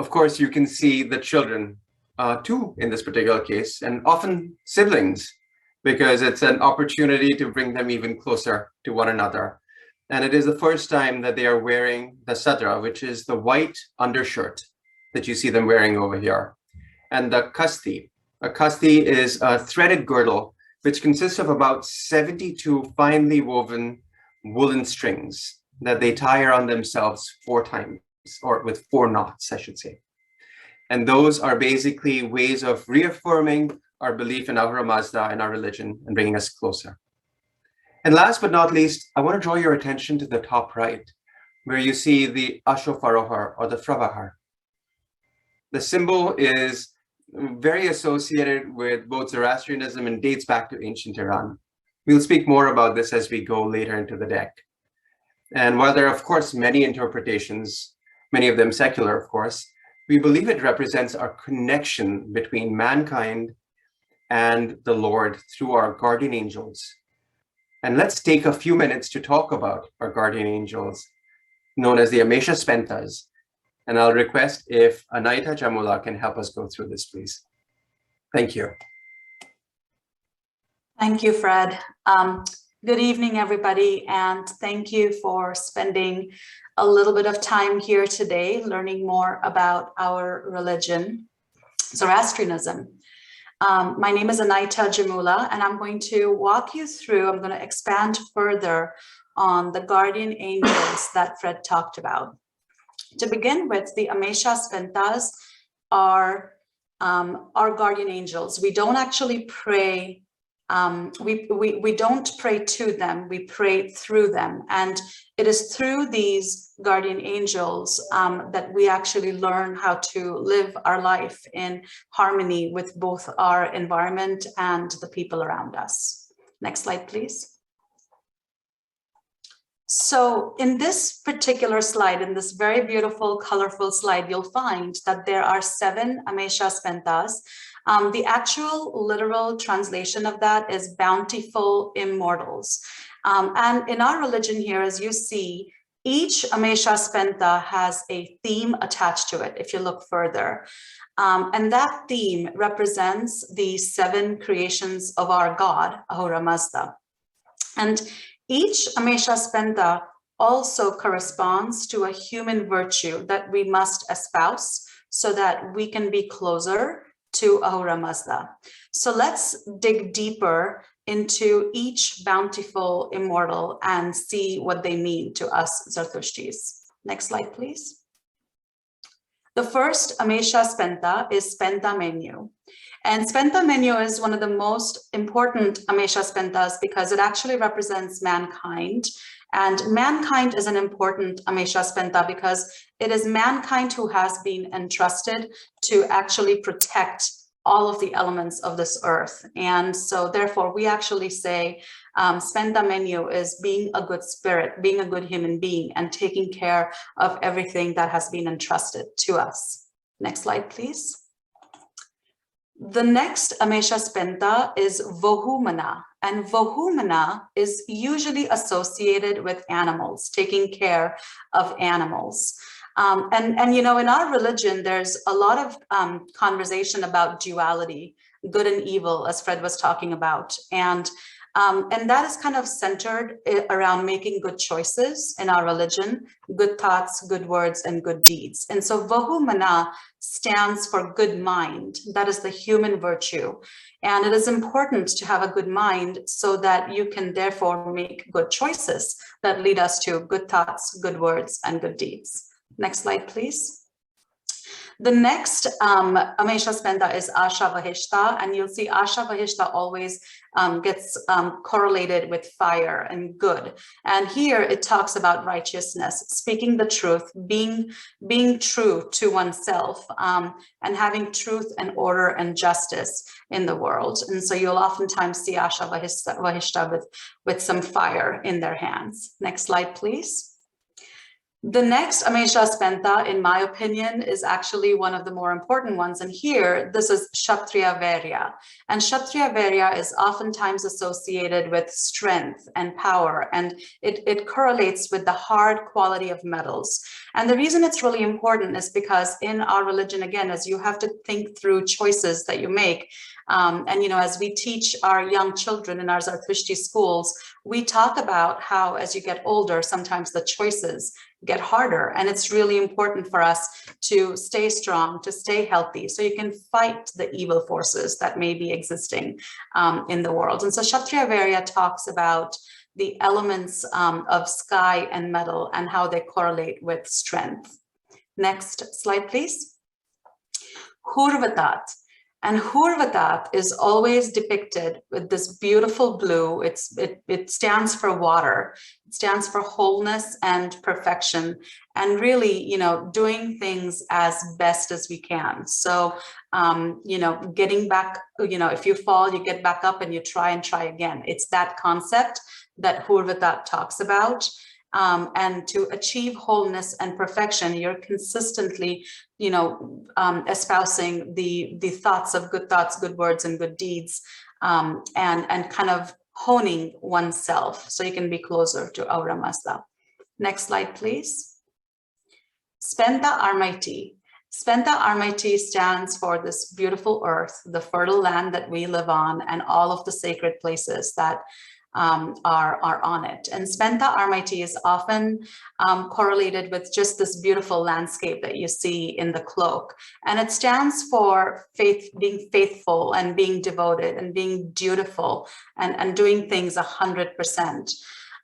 course, you can see the children too in this particular case, and often siblings, because it's an opportunity to bring them even closer to one another. And it is the first time that they are wearing the sadra, which is the white undershirt that you see them wearing over here. And the kasti. A kasti is a threaded girdle, which consists of about 72 finely woven woolen strings that they tie around themselves 4 times, or with 4 knots, I should say. And those are basically ways of reaffirming our belief in Ahura Mazda and our religion and bringing us closer. And last but not least, I want to draw your attention to the top right, where you see the Ashofarohar or the Fravahar. The symbol is very associated with both Zoroastrianism and dates back to ancient Iran. We'll speak more about this as we go later into the deck. And while there are, of course, many interpretations, many of them secular, of course, we believe it represents our connection between mankind and the Lord through our guardian angels. And let's take a few minutes to talk about our guardian angels, known as the Amesha Spentas. And I'll request if Anaita Jamula can help us go through this, please. Thank you. Thank you, Fred. Good evening, everybody, and thank you for spending a little bit of time here today learning more about our religion, Zoroastrianism. My name is Anaita Jamula, and I'm going to walk you through, I'm going to expand further on the guardian angels that Fred talked about. To begin with, the Amesha Spentas are our guardian angels. We don't actually pray. We don't pray to them, we pray through them. And it is through these guardian angels that we actually learn how to live our life in harmony with both our environment and the people around us. Next slide, please. So in this particular slide, in this very beautiful, colorful slide, you'll find that there are 7 Amesha Spentas. The actual literal translation of that is bountiful immortals. And in our religion here, as you see, each Amesha Spenta has a theme attached to it, if you look further. And that theme represents the 7 creations of our God, Ahura Mazda. And each Amesha Spenta also corresponds to a human virtue that we must espouse so that we can be closer to Ahura Mazda. So let's dig deeper into each bountiful immortal and see what they mean to us Zartushtis. Next slide, please. The first Amesha Spenta is Spenta Menu. And Spenta Menu is one of the most important Amesha Spentas because it actually represents mankind. And mankind is an important Amesha Spenta because it is mankind who has been entrusted to actually protect all of the elements of this earth. And so therefore we actually say Spenta Menu is being a good spirit, being a good human being, and taking care of everything that has been entrusted to us. Next slide, please. The next Amesha Spenta is Vohumana, and Vohumana is usually associated with animals, taking care of animals. And you know, in our religion, there's a lot of conversation about duality, good and evil, as Fred was talking about. And that is kind of centered around making good choices in our religion, good thoughts, good words, and good deeds. And so Vohumana stands for good mind. That is the human virtue. And it is important to have a good mind so that you can therefore make good choices that lead us to good thoughts, good words, and good deeds. Next slide, please. The next Amesha Spenta is Asha Vahishta, and you'll see Asha Vahishta always gets correlated with fire and good. And here it talks about righteousness, speaking the truth, being true to oneself, and having truth and order and justice in the world. And so you'll oftentimes see Asha Vahishta with some fire in their hands. Next slide, please. The next Amesha Spenta, in my opinion, is actually one of the more important ones. And here, this is Kshatriya Virya. And Kshatriya Virya is oftentimes associated with strength and power, and it correlates with the hard quality of metals. And the reason it's really important is because in our religion, again, as you have to think through choices that you make, and as we teach our young children in our Zarathushtri schools, we talk about how as you get older, sometimes the choices get harder. And it's really important for us to stay strong, to stay healthy, so you can fight the evil forces that may be existing in the world. And so Kshatriya Virya talks about the elements of sky and metal and how they correlate with strength. Next slide, please. Hurvatat. And Hurvatat is always depicted with this beautiful blue. It stands for water. It stands for wholeness and perfection, and really, doing things as best as we can. So, getting back, if you fall, you get back up and you try again. It's that concept that Hurvatat talks about. And to achieve wholeness and perfection, you're consistently, espousing the thoughts, good words, and good deeds, and kind of honing oneself so you can be closer to Aura Mazda. Next slide, please. Spenta Armaiti. Spenta Armaiti stands for this beautiful earth, the fertile land that we live on, and all of the sacred places that are on it. And Spenta Armaiti is often correlated with just this beautiful landscape that you see in the cloak. And it stands for faith, being faithful and being devoted and being dutiful and doing things 100%.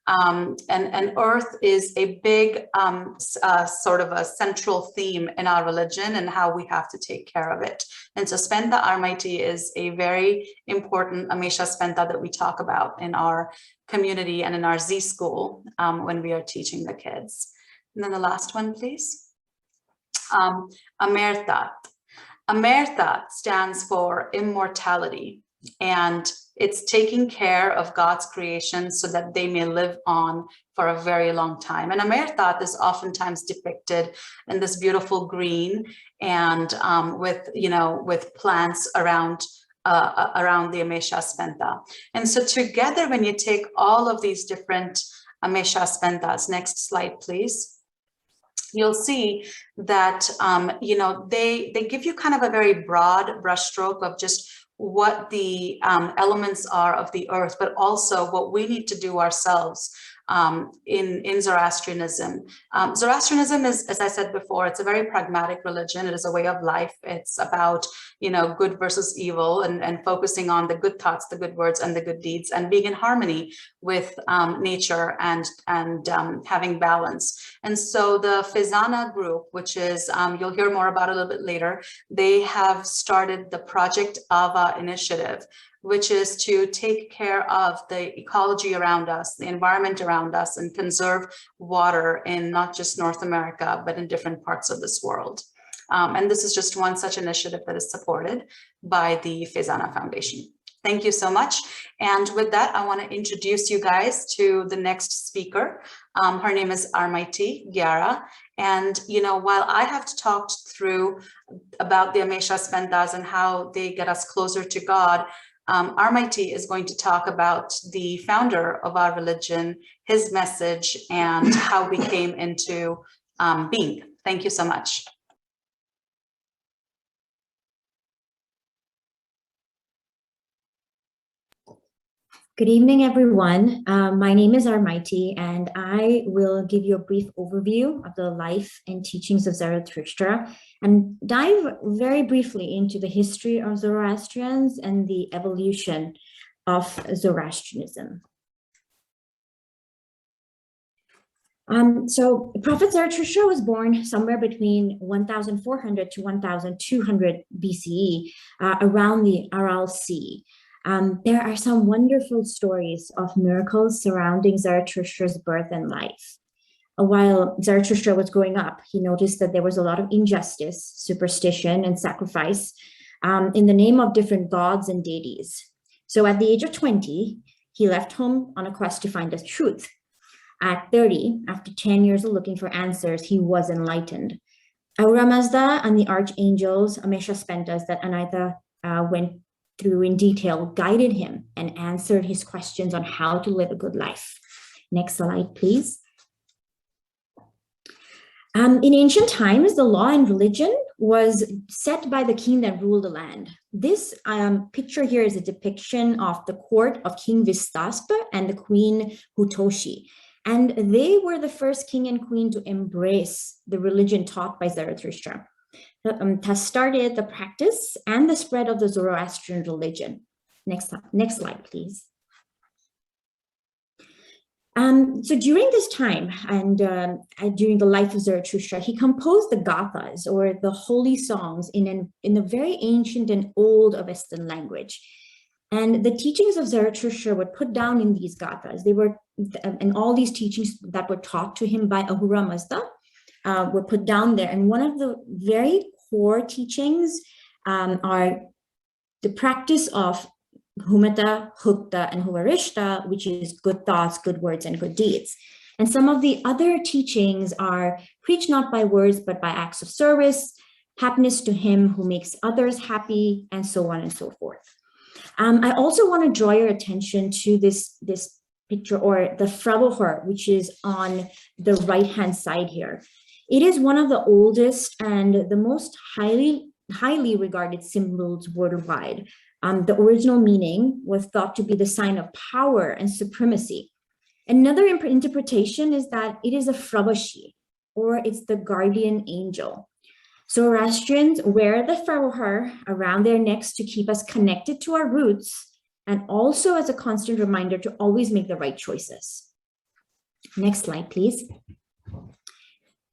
And earth is a big sort of a central theme in our religion and how we have to take care of it. And so Spenta Armaiti is a very important Amesha Spenta that we talk about in our community and in our Z school when we are teaching the kids. And then the last one, please. Amertat. Amertat stands for immortality, and it's taking care of God's creation so that they may live on for a very long time. And Amertat is oftentimes depicted in this beautiful green and with plants around the Amesha Spenta. And so together, when you take all of these different Amesha Spentas, next slide, please, you'll see that, they give you kind of a very broad brushstroke of just what the elements are of the earth, but also what we need to do ourselves in Zoroastrianism. Zoroastrianism is, as I said before, it's a very pragmatic religion. It is a way of life. It's about, good versus evil and focusing on the good thoughts, the good words, and the good deeds, and being in harmony with nature and having balance. And so the Fezana group, which is, you'll hear more about it a little bit later, they have started the Project Ava initiative, which is to take care of the ecology around us, the environment around us, and conserve water in not just North America, but in different parts of this world. And this is just one such initiative that is supported by the Fezana Foundation. Thank you so much. And with that, I want to introduce you guys to the next speaker. Her name is Armaiti Gyara. And, while I have talked through about the Amesha Spentas and how they get us closer to God, Armaiti is going to talk about the founder of our religion, his message, and how we came into being. Thank you so much. Good evening, everyone. My name is Armaiti, and I will give you a brief overview of the life and teachings of Zarathustra and dive very briefly into the history of Zoroastrians and the evolution of Zoroastrianism. So Prophet Zarathustra was born somewhere between 1400 to 1200 BCE around the Aral Sea. There are some wonderful stories of miracles surrounding Zarathustra's birth and life. While Zarathustra was growing up, he noticed that there was a lot of injustice, superstition, and sacrifice in the name of different gods and deities. So at the age of 20, he left home on a quest to find the truth. At 30, after 10 years of looking for answers, he was enlightened. Ahura Mazda and the archangels, Amesha that Anaita went through in detail, guided him and answered his questions on how to live a good life. Next slide, please. In ancient times, the law and religion was set by the king that ruled the land. This picture here is a depiction of the court of King Vistaspa and the queen Hutoshi. And they were the first king and queen to embrace the religion taught by Zarathustra. Has started the practice and the spread of the Zoroastrian religion. Next slide, please. So during this time and during the life of Zarathustra, he composed the Gathas, or the holy songs, in a very ancient and old Avestan language. And the teachings of Zarathustra were put down in these Gathas. They were, and all these teachings that were taught to him by Ahura Mazda were put down there. And one of the very core teachings are the practice of Humata, Hukta, and Huvarishta, which is good thoughts, good words, and good deeds. And some of the other teachings are preach not by words, but by acts of service, happiness to him who makes others happy, and so on and so forth. I also want to draw your attention to this picture, or the Fravohar, which is on the right-hand side here. It is one of the oldest and the most highly regarded symbols worldwide. The original meaning was thought to be the sign of power and supremacy. Another interpretation is that it is a Fravashi, or it's the guardian angel. Zoroastrians wear the Fravohar around their necks to keep us connected to our roots, and also as a constant reminder to always make the right choices. Next slide, please.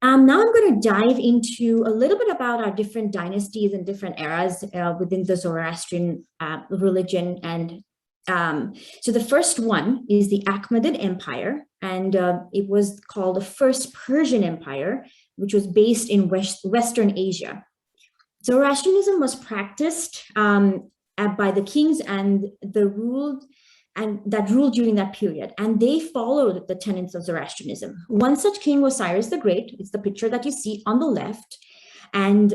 Now I'm going to dive into a little bit about our different dynasties and different eras within the Zoroastrian religion. And so the first one is the Achaemenid Empire, and it was called the First Persian Empire, which was based in Western Asia. Zoroastrianism was practiced by the kings and that ruled during that period, and they followed the tenets of Zoroastrianism. One such king was Cyrus the Great. It's the picture that you see on the left, and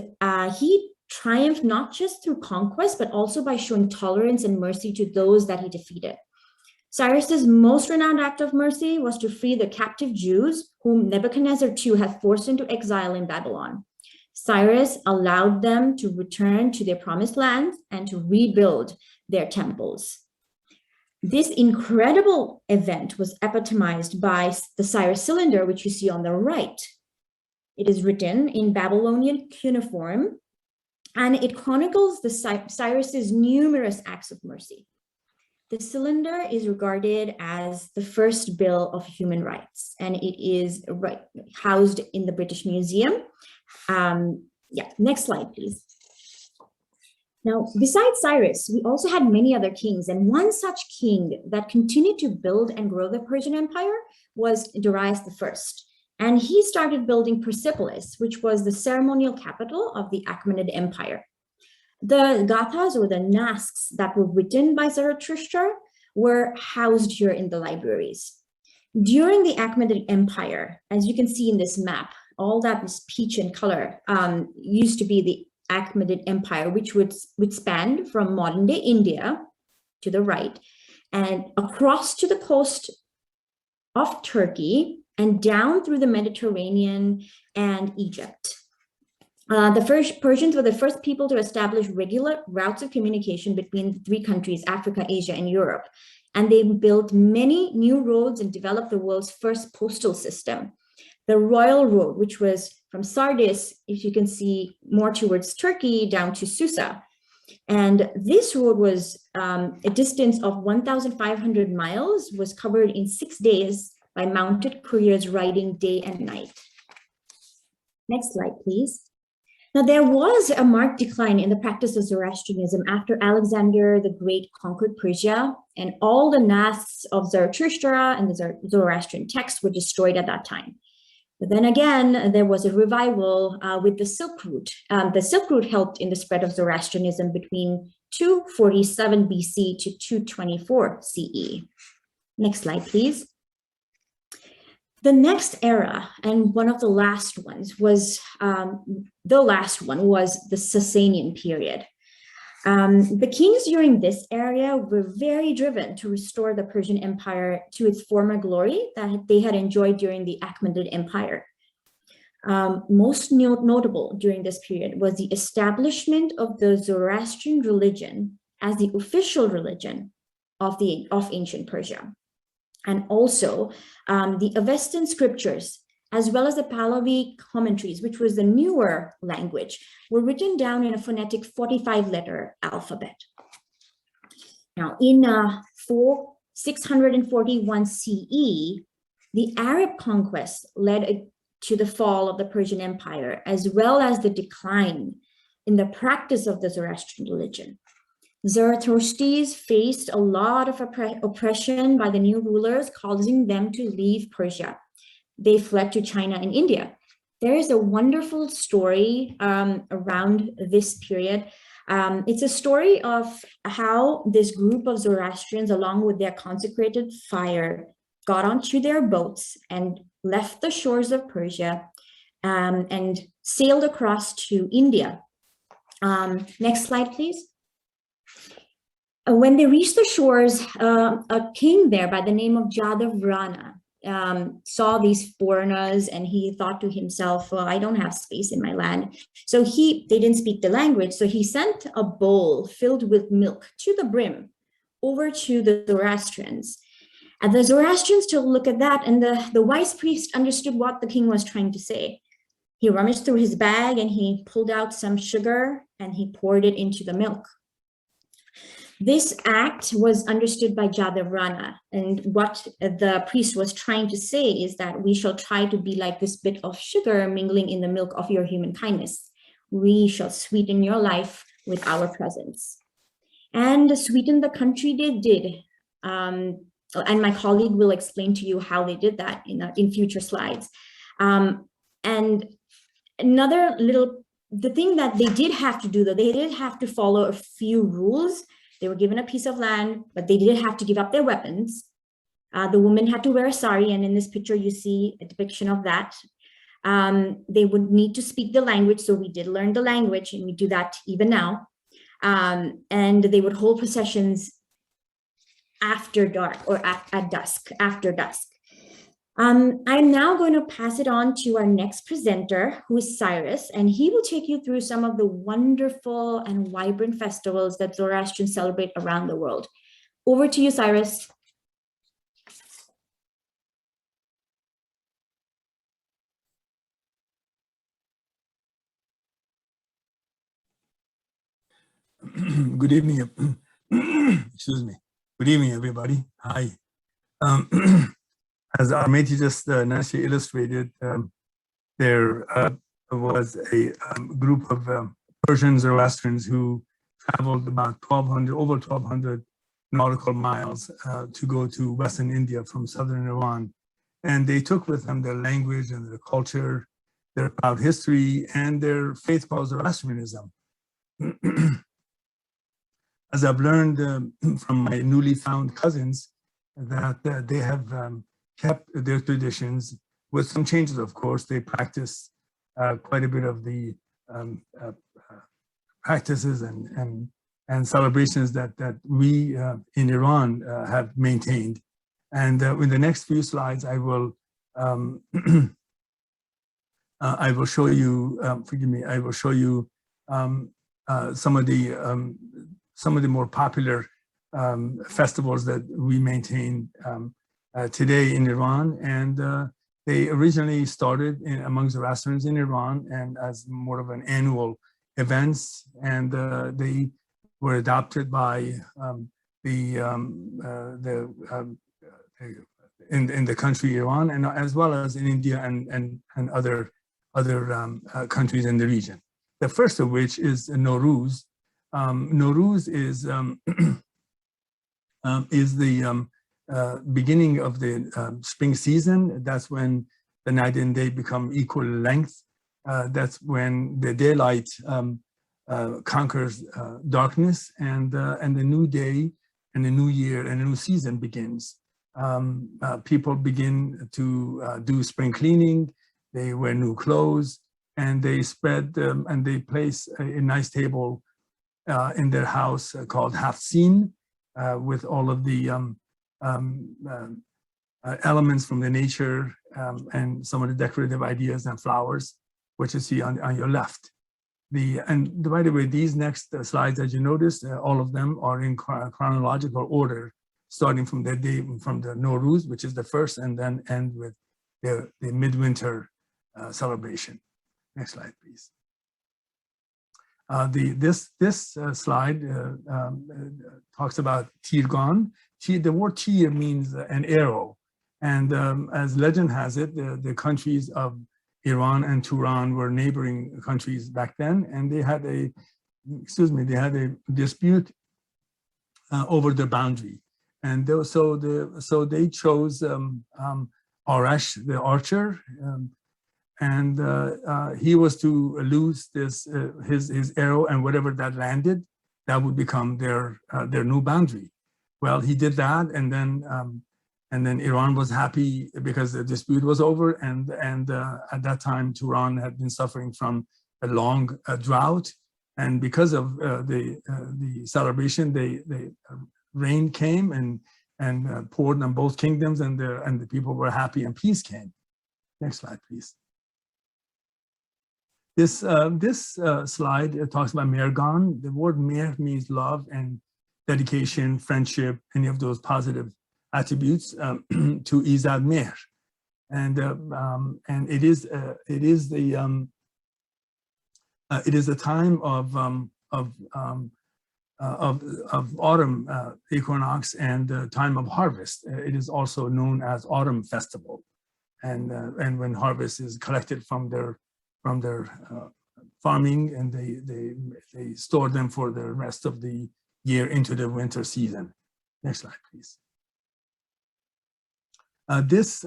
he triumphed not just through conquest, but also by showing tolerance and mercy to those that he defeated. Cyrus's most renowned act of mercy was to free the captive Jews whom Nebuchadnezzar II had forced into exile in Babylon. Cyrus allowed them to return to their promised land and to rebuild their temples. This incredible event was epitomized by the Cyrus cylinder, which you see on the right. It is written in Babylonian cuneiform, and it chronicles Cyrus's numerous acts of mercy. The cylinder is regarded as the first bill of human rights, and it is housed in the British Museum. Next slide, please. Now, besides Cyrus, we also had many other kings, and one such king that continued to build and grow the Persian Empire was Darius I. And he started building Persepolis, which was the ceremonial capital of the Achaemenid Empire. The Gathas, or the Nasks, that were written by Zarathustra were housed here in the libraries. During the Achaemenid Empire, as you can see in this map, all that is peach in color used to be the Achaemenid Empire, which would span from modern-day India to the right and across to the coast of Turkey and down through the Mediterranean and Egypt. The first Persians were the first people to establish regular routes of communication between the three countries, Africa, Asia, and Europe. And they built many new roads and developed the world's first postal system. The Royal Road, which was from Sardis, if you can see, more towards Turkey, down to Susa. And this road was a distance of 1,500 miles, was covered in 6 days by mounted couriers riding day and night. Next slide, please. Now, there was a marked decline in the practice of Zoroastrianism after Alexander the Great conquered Persia, and all the Nasks of Zarathustra and the Zoroastrian texts were destroyed at that time. But then again, there was a revival with the Silk Route. The Silk Route helped in the spread of Zoroastrianism between 247 BC to 224 CE. Next slide, please. The next era, and one of the last ones, was the Sasanian period. The kings during this era were very driven to restore the Persian Empire to its former glory that they had enjoyed during the Achaemenid Empire. Most notable during this period was the establishment of the Zoroastrian religion as the official religion of ancient Persia. And also the Avestan scriptures, as well as the Pahlavi commentaries, which was the newer language, were written down in a phonetic 45-letter alphabet. Now, in 641 CE, the Arab conquest led to the fall of the Persian Empire, as well as the decline in the practice of the Zoroastrian religion. Zoroastrians faced a lot of oppression by the new rulers, causing them to leave Persia. They fled to China and India. There is a wonderful story around this period. It's a story of how this group of Zoroastrians, along with their consecrated fire, got onto their boats and left the shores of Persia and sailed across to India. Next slide, please. When they reached the shores, a king there by the name of Jadav Rana saw these foreigners, and he thought to himself, well, I don't have space in my land. So they didn't speak the language. So he sent a bowl filled with milk to the brim over to the Zoroastrians. And the Zoroastrians took a look at that, and the wise priest understood what the king was trying to say. He rummaged through his bag and he pulled out some sugar and he poured it into the milk. This act was understood by Jadav Rana, and what the priest was trying to say is that we shall try to be like this bit of sugar mingling in the milk of your human kindness. We shall sweeten your life with our presence. And sweeten the country they did. And my colleague will explain to you how they did that in future slides. And the thing that they did have to do, though, they did have to follow a few rules. They were given a piece of land, but they did have to give up their weapons. The women had to wear a sari, and in this picture you see a depiction of that. They would need to speak the language, so we did learn the language, and we do that even now. And they would hold processions after dark or at dusk, after dusk. I'm now going to pass it on to our next presenter, who is Cyrus, and he will take you through some of the wonderful and vibrant festivals that Zoroastrians celebrate around the world. Over to you, Cyrus. Good evening. Excuse me. Good evening, everybody. Hi. As Armeti just nicely illustrated, there was a group of Persian Zoroastrians who traveled about over 1,200 nautical miles to go to Western India from southern Iran. And they took with them their language and their culture, their proud history, and their faith called Zoroastrianism. As I've learned from my newly found cousins, that they have kept their traditions with some changes, of course. They practice quite a bit of the practices and celebrations that we in Iran have maintained. And in the next few slides, I will show you, forgive me, I will show you some of the more popular festivals that we maintain today in Iran, and they originally started among Zoroastrians in Iran and as more of an annual events, and they were adopted by in the country Iran, and as well as in India and other countries in the region. The first of which is Nowruz. Nowruz is the beginning of the spring season. That's when the night and day become equal length. That's when the daylight conquers darkness, and the new day and the new year and a new season begins. people begin to do spring cleaning. They wear new clothes, and they spread and they place a nice table in their house called Hafsin, with all of the elements from the nature and some of the decorative ideas and flowers, which you see on your left. And by the way, these next slides, as you notice, all of them are in chronological order, starting from the day from the Nowruz, which is the first, and then end with the midwinter celebration. Next slide, please. This slide talks about Tirgan. The word Tir means an arrow, and as legend has it, the countries of Iran and Turan were neighboring countries back then, and they had a dispute over the boundary, and so they chose Arash, the archer, and he was to lose this his arrow, and whatever that landed, that would become their new boundary. Well, he did that, and then Iran was happy because the dispute was over, and at that time Turan had been suffering from a long drought, and because of the celebration, the rain came and poured on both kingdoms, and the people were happy, and peace came. Next slide, please. This slide talks about Mergan. The word Mer means love and dedication, friendship, any of those positive attributes to Izad Mer, and it is a time of autumn equinox and time of harvest. It is also known as autumn festival, and when harvest is collected from their farming, and they store them for the rest of the year into the winter season. Next slide, please. This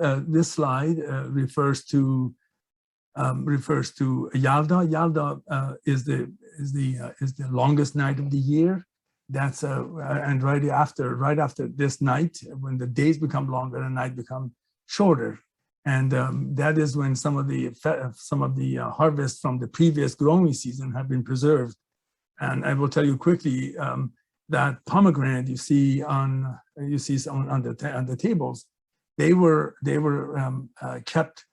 slide refers to Yalda. Yalda is the longest night of the year. That's and right after this night, when the days become longer and night become shorter, and that is when some of the harvest from the previous growing season have been preserved. And I will tell you quickly that pomegranate you see on the tables, they were kept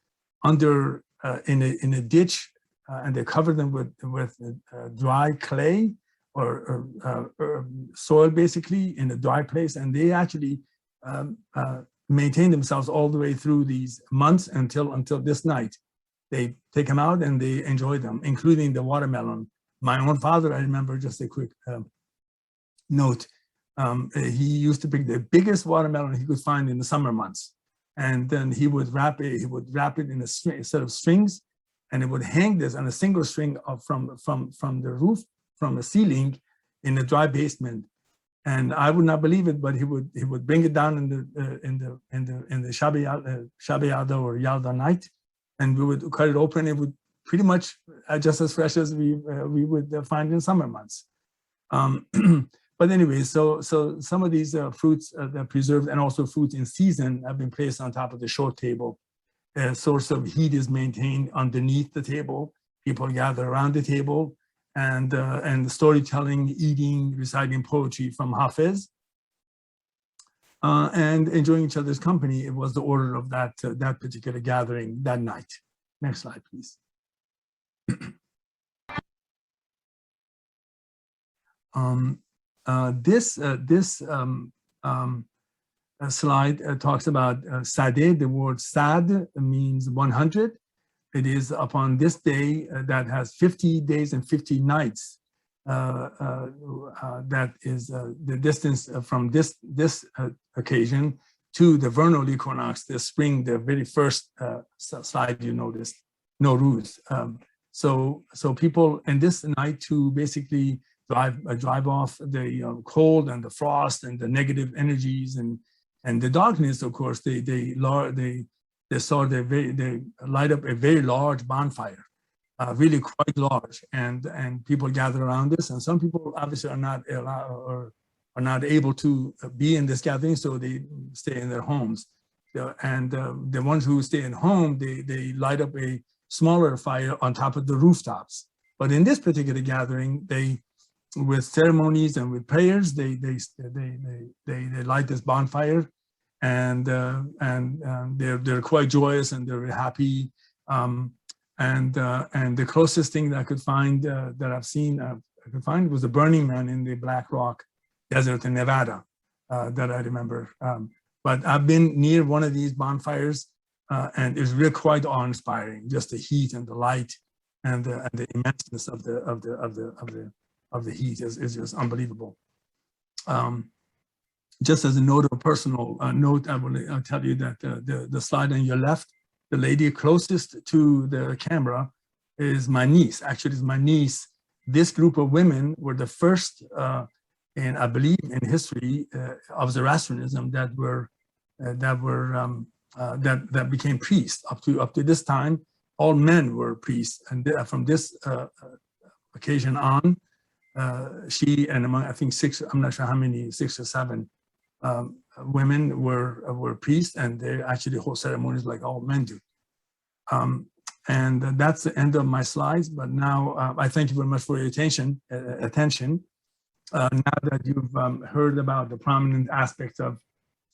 under in a ditch, and they covered them with dry clay or soil, basically, in a dry place, and they actually maintain themselves all the way through these months until this night. They take them out and they enjoy them, including the watermelon. My own father, I remember, just a quick note, he used to pick the biggest watermelon he could find in the summer months, and then he would wrap it in a set of strings, and it would hang this on a single string from the roof, from the ceiling, in a dry basement. And I would not believe it, but he would bring it down in the Shab Yalda or Yalda night, and we would cut it open. It would pretty much just as fresh as we would find in summer months. But anyway, so some of these fruits that are preserved, and also fruits in season, have been placed on top of the short table. A source of heat is maintained underneath the table. People gather around the table, and storytelling, eating, reciting poetry from Hafiz, and enjoying each other's company. It was the order of that particular gathering that night. Next slide, please. This slide talks about Sadeh. The word Sad means 100. It is upon this day that has 50 days and 50 nights. That is the distance from this occasion to the vernal equinox, the spring, the very first slide you noticed, Nowruz. So people in this night to basically drive off the cold and the frost and the negative energies and the darkness. Of course, they light up a very large bonfire, really quite large, and people gather around this. And some people obviously are not allowed or are not able to be in this gathering, so they stay in their homes. And the ones who stay in home, they light up a smaller fire on top of the rooftops. But in this particular gathering, with ceremonies and with prayers, they light this bonfire, and they're quite joyous and they're happy. And the closest thing that I could find was the Burning Man in the Black Rock Desert in Nevada that I remember. But I've been near one of these bonfires, and it's really quite awe-inspiring. Just the heat and the light, and the immenseness of the heat is just unbelievable. Just as a note of personal note, I'll tell you that the slide on your left, the lady closest to the camera is my niece. Actually, it's my niece. This group of women were the first, and I believe in history of Zoroastrianism that became priests. Up to this time, all men were priests, and from this occasion on, she and among, I think, I'm not sure how many, 6 or 7 women were priests, and they actually hold ceremonies like all men do. And that's the end of my slides. But now I thank you very much for your attention. Now that you've heard about the prominent aspects of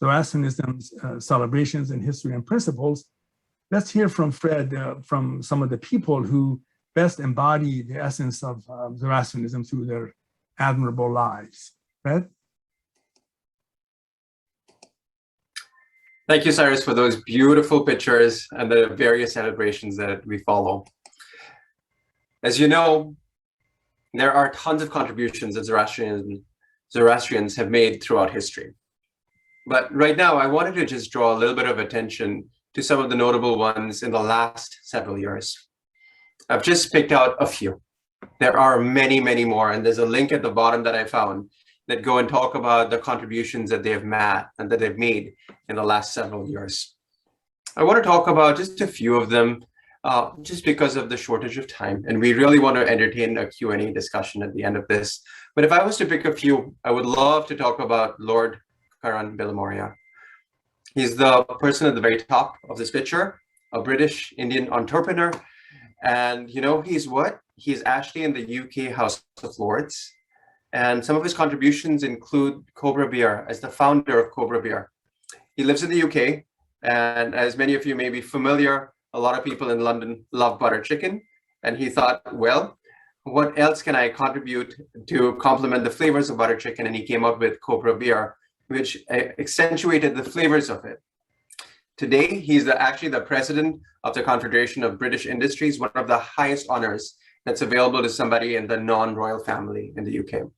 Zoroastrianism's celebrations and history and principles, let's hear from Fred, from some of the people who best embody the essence of Zoroastrianism through their admirable lives. Fred? Thank you, Cyrus, for those beautiful pictures and the various celebrations that we follow. As you know, there are tons of contributions that Zoroastrians have made throughout history. But right now, I wanted to just draw a little bit of attention to some of the notable ones in the last several years. I've just picked out a few. There are many, many more, and there's a link at the bottom that I found that go and talk about the contributions that they've made in the last several years. I want to talk about just a few of them, just because of the shortage of time, and we really want to entertain a Q&A discussion at the end of this. But if I was to pick a few, I would love to talk about Lord Karan Bilamoria. He's the person at the very top of this picture, a British Indian entrepreneur. And you know, he's what? He's actually in the UK House of Lords. And some of his contributions include Cobra Beer, as the founder of Cobra Beer. He lives in the UK, and as many of you may be familiar, a lot of people in London love butter chicken. And he thought, well, what else can I contribute to complement the flavors of butter chicken? And he came up with Cobra Beer, which accentuated the flavors of it. Today, he's actually the president of the Confederation of British Industries, one of the highest honors that's available to somebody in the non-royal family in the UK.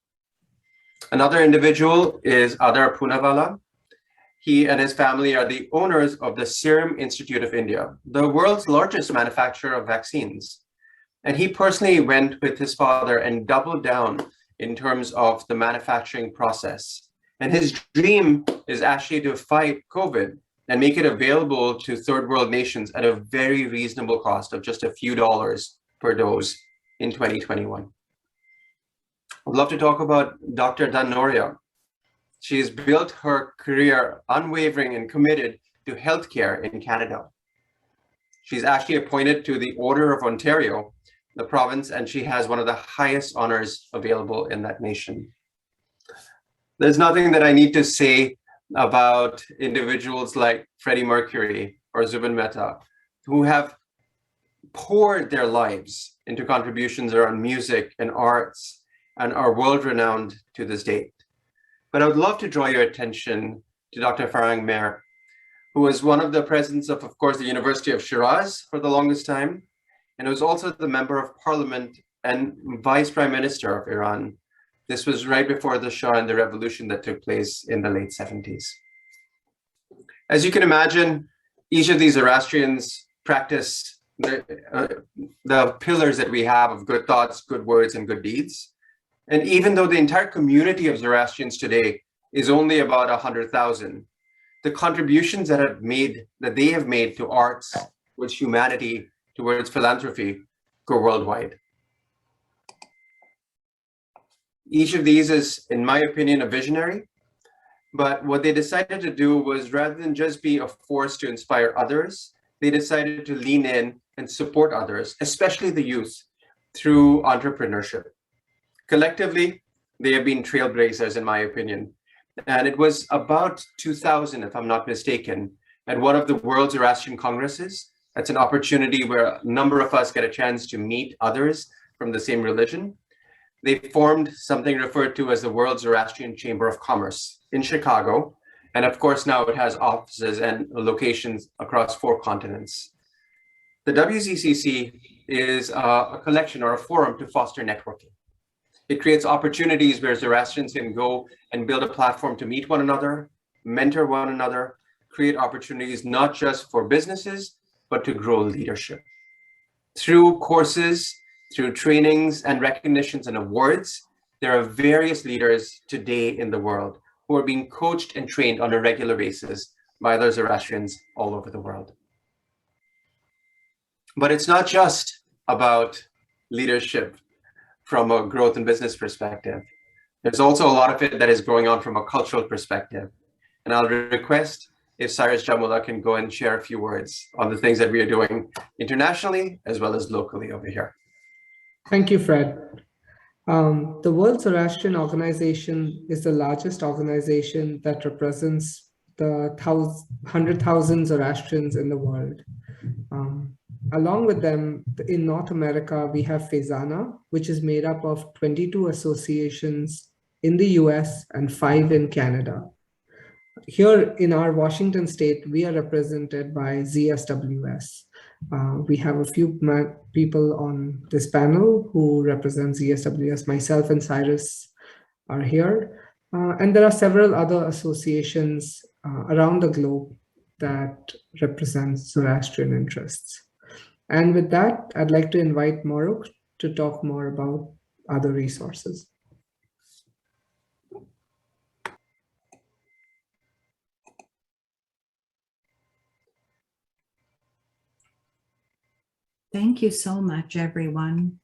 Another individual is Adar Poonawalla. He and his family are the owners of the Serum Institute of India, the world's largest manufacturer of vaccines. And he personally went with his father and doubled down in terms of the manufacturing process. And his dream is actually to fight COVID and make it available to third world nations at a very reasonable cost of just a few dollars per dose in 2021. I'd love to talk about Dr. Danoria. She's built her career unwavering and committed to healthcare in Canada. She's actually appointed to the Order of Ontario, the province, and she has one of the highest honors available in that nation. There's nothing that I need to say about individuals like Freddie Mercury or Zubin Mehta, who have poured their lives into contributions around music and arts and are world-renowned to this date. But I would love to draw your attention to Dr. Farhang Mehr, who was one of the presidents of course, the University of Shiraz for the longest time, and was also the member of parliament and vice prime minister of Iran. This was right before the Shah and the revolution that took place in the late 70s. As you can imagine, each of these Zoroastrians practice the pillars that we have of good thoughts, good words, and good deeds. And even though the entire community of Zoroastrians today is only about 100,000, the contributions that they have made to arts, towards humanity, towards philanthropy, go worldwide. Each of these is, in my opinion, a visionary. But what they decided to do was, rather than just be a force to inspire others, they decided to lean in and support others, especially the youth, through entrepreneurship. Collectively, they have been trailblazers, in my opinion. And it was about 2000, if I'm not mistaken, at one of the World Zoroastrian Congresses. That's an opportunity where a number of us get a chance to meet others from the same religion. They formed something referred to as the World Zoroastrian Chamber of Commerce in Chicago. And of course, now it has offices and locations across 4 continents. The WZCC is a collection or a forum to foster networking. It creates opportunities where Zoroastrians can go and build a platform to meet one another, mentor one another, create opportunities not just for businesses, but to grow leadership. Through courses, through trainings and recognitions and awards, there are various leaders today in the world who are being coached and trained on a regular basis by other Zoroastrians all over the world. But it's not just about leadership from a growth and business perspective. There's also a lot of it that is going on from a cultural perspective. And I'll request if Cyrus Jamula can go and share a few words on the things that we are doing internationally as well as locally over here. Thank you, Fred. The World Zoroastrian Organization is the largest organization that represents the 100,000 Zoroastrians in the world. Along with them, in North America, we have FIZANA, which is made up of 22 associations in the US and 5 in Canada. Here in our Washington state, we are represented by ZSWS. We have a few people on this panel who represent ZSWS. Myself and Cyrus are here. And there are several other associations around the globe that represent Zoroastrian interests. And with that, I'd like to invite Maruk to talk more about other resources. Thank you so much, everyone.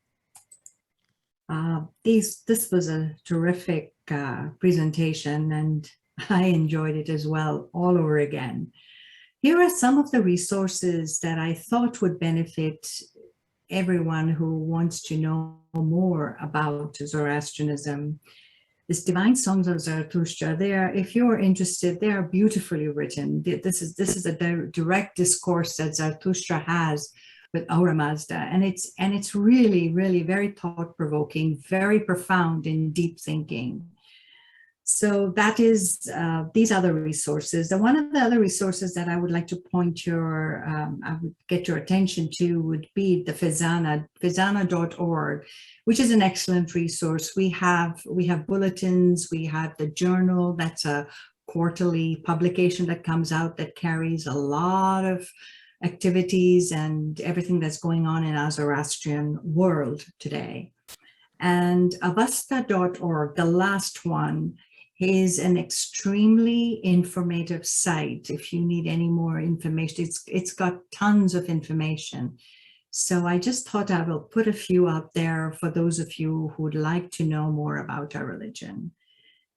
This was a terrific presentation, and I enjoyed it as well all over again. Here are some of the resources that I thought would benefit everyone who wants to know more about Zoroastrianism. This Divine Songs of Zarathustra, if you're interested, they are beautifully written. This is a direct discourse that Zarathustra has with Ahura Mazda, and it's really, really very thought-provoking, very profound in deep thinking. So that is, these other resources. One of the other resources that I would like to I would get your attention to would be the FIZANA, FIZANA.org, which is an excellent resource. We have bulletins, we have the journal, that's a quarterly publication that comes out that carries a lot of activities and everything that's going on in our Zoroastrian world today. And Avasta.org, the last one, is an extremely informative site. If you need any more information, it's got tons of information. So I just thought I will put a few out there for those of you who would like to know more about our religion.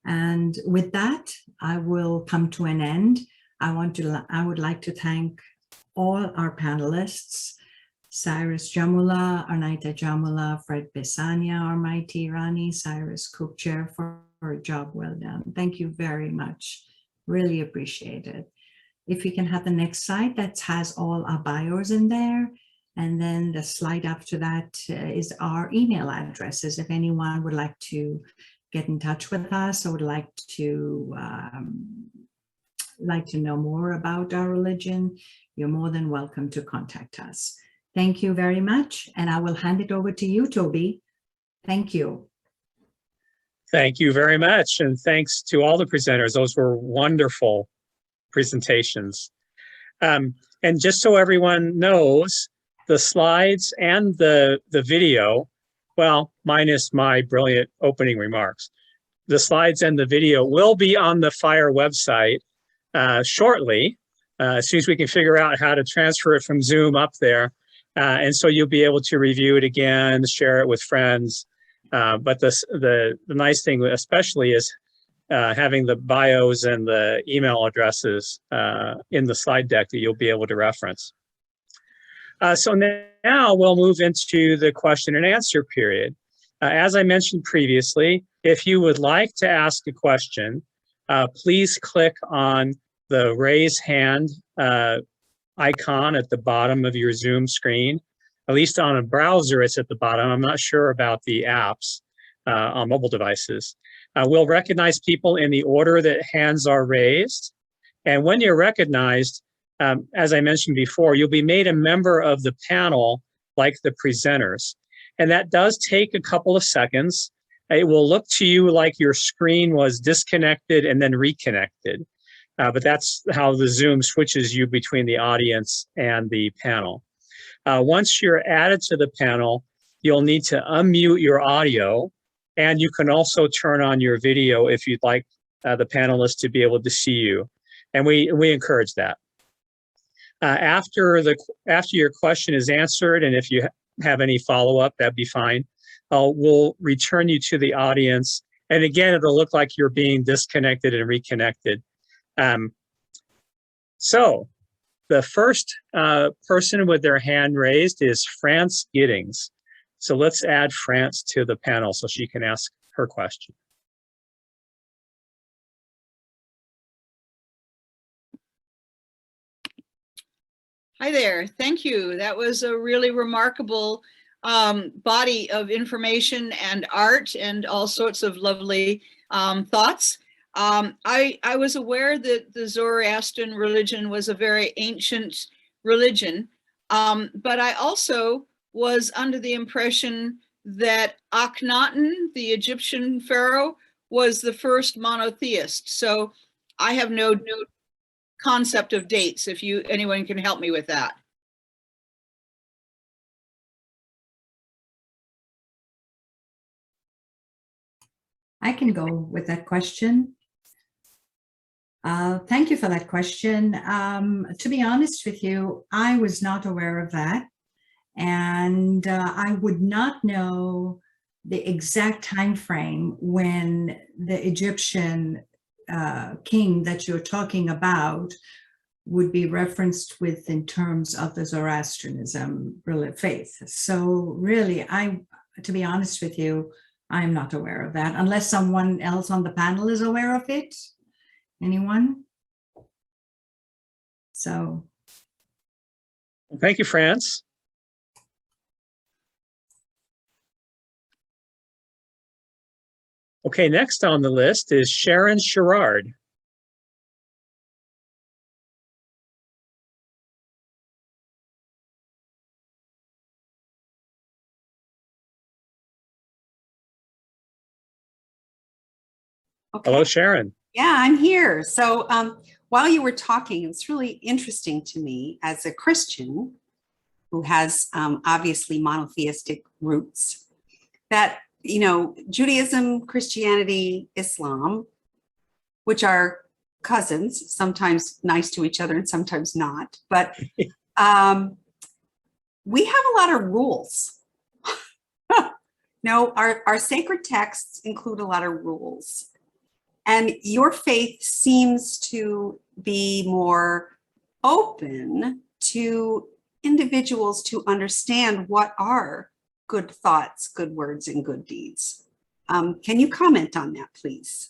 And with that, I will come to an end. I would like to thank all our panelists, Cyrus Jamula, Arnaita Jamula, Fred Besania, Armaiti Rani, Cyrus Kupcher for a job well done. Thank you very much. Really appreciate it. If we can have the next slide that has all our bios in there. And then the slide after that is our email addresses. If anyone would like to get in touch with us or would like to know more about our religion, you're more than welcome to contact us. Thank you very much. And I will hand it over to you, Toby. Thank you. Thank you very much. And thanks to all the presenters. Those were wonderful presentations. And just so everyone knows, the slides and the video, well, minus my brilliant opening remarks, the slides and the video will be on the FIRE website shortly, as soon as we can figure out how to transfer it from Zoom up there. And so you'll be able to review it again, share it with friends. But the nice thing especially is having the bios and the email addresses in the slide deck that you'll be able to reference. So now we'll move into the question and answer period. As I mentioned previously, if you would like to ask a question, please click on the raise hand icon at the bottom of your Zoom screen. At least on a browser, it's at the bottom. I'm not sure about the apps on mobile devices. We'll recognize people in the order that hands are raised. And when you're recognized, as I mentioned before, you'll be made a member of the panel like the presenters. And that does take a couple of seconds. It will look to you like your screen was disconnected and then reconnected. But that's how the Zoom switches you between the audience and the panel. Once you're added to the panel, you'll need to unmute your audio, and you can also turn on your video if you'd like the panelists to be able to see you. And we encourage that. After your question is answered, and if you have any follow-up, that'd be fine. We'll return you to the audience. And again, it'll look like you're being disconnected and reconnected. So the first person with their hand raised is France Giddings. So let's add France to the panel so she can ask her question. Hi there, thank you. That was a really remarkable body of information and art and all sorts of lovely thoughts. I was aware that the Zoroastrian religion was a very ancient religion, but I also was under the impression that Akhenaten, the Egyptian pharaoh, was the first monotheist. So I have no concept of dates, if anyone can help me with that. I can go with that question. Thank you for that question. To be honest with you, I was not aware of that. And I would not know the exact time frame when the Egyptian king that you're talking about would be referenced with in terms of the Zoroastrianism faith. So really, to be honest with you, I'm not aware of that, unless someone else on the panel is aware of it. Anyone? So. Thank you, France. Okay, next on the list is Sharon Sherrard. Okay. Hello, Sharon. Yeah, I'm here. So while you were talking, it's really interesting to me as a Christian who has obviously monotheistic roots that, you know, Judaism, Christianity, Islam, which are cousins, sometimes nice to each other and sometimes not, but we have a lot of rules. No, our sacred texts include a lot of rules. And your faith seems to be more open to individuals to understand what are good thoughts, good words, and good deeds. Can you comment on that, please?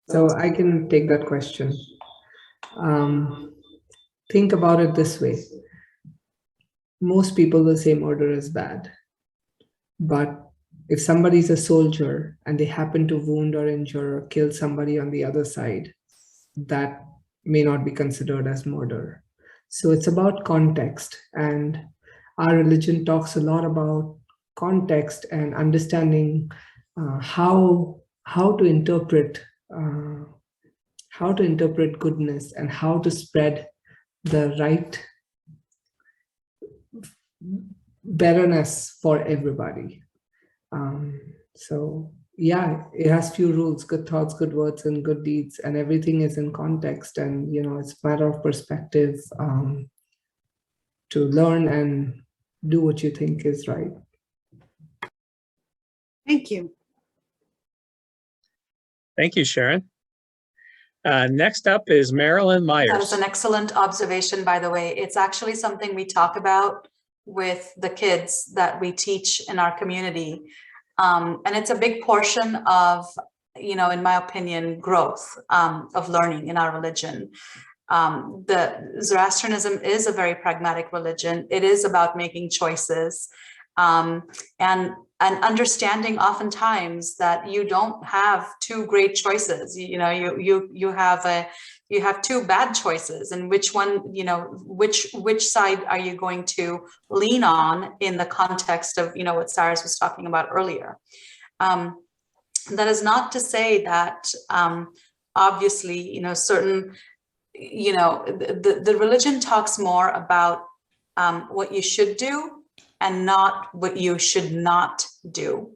So I can take that question. Think about it this way. Most people will say murder is bad, but if somebody's a soldier and they happen to wound or injure or kill somebody on the other side, that may not be considered as murder. So it's about context, and our religion talks a lot about context and understanding how to interpret goodness and how to spread the right betterness for everybody. So yeah, it has few rules: good thoughts, good words, and good deeds, and everything is in context. And you know, it's a matter of perspective to learn and do what you think is right. Thank you. Thank you, Sharon. Next up is Marilyn That is Myers. an excellent observation, by the way. It's actually something we talk about with the kids that we teach in our community. And it's a big portion of, you know, in my opinion, growth of learning in our religion. The Zoroastrianism is a very pragmatic religion. It is about making choices and understanding oftentimes that you don't have two great choices. You know, you have two bad choices, and which one, you know, which side are you going to lean on in the context of, you know, what Cyrus was talking about earlier. That is not to say that obviously, you know, certain, you know, the religion talks more about what you should do and not what you should not do.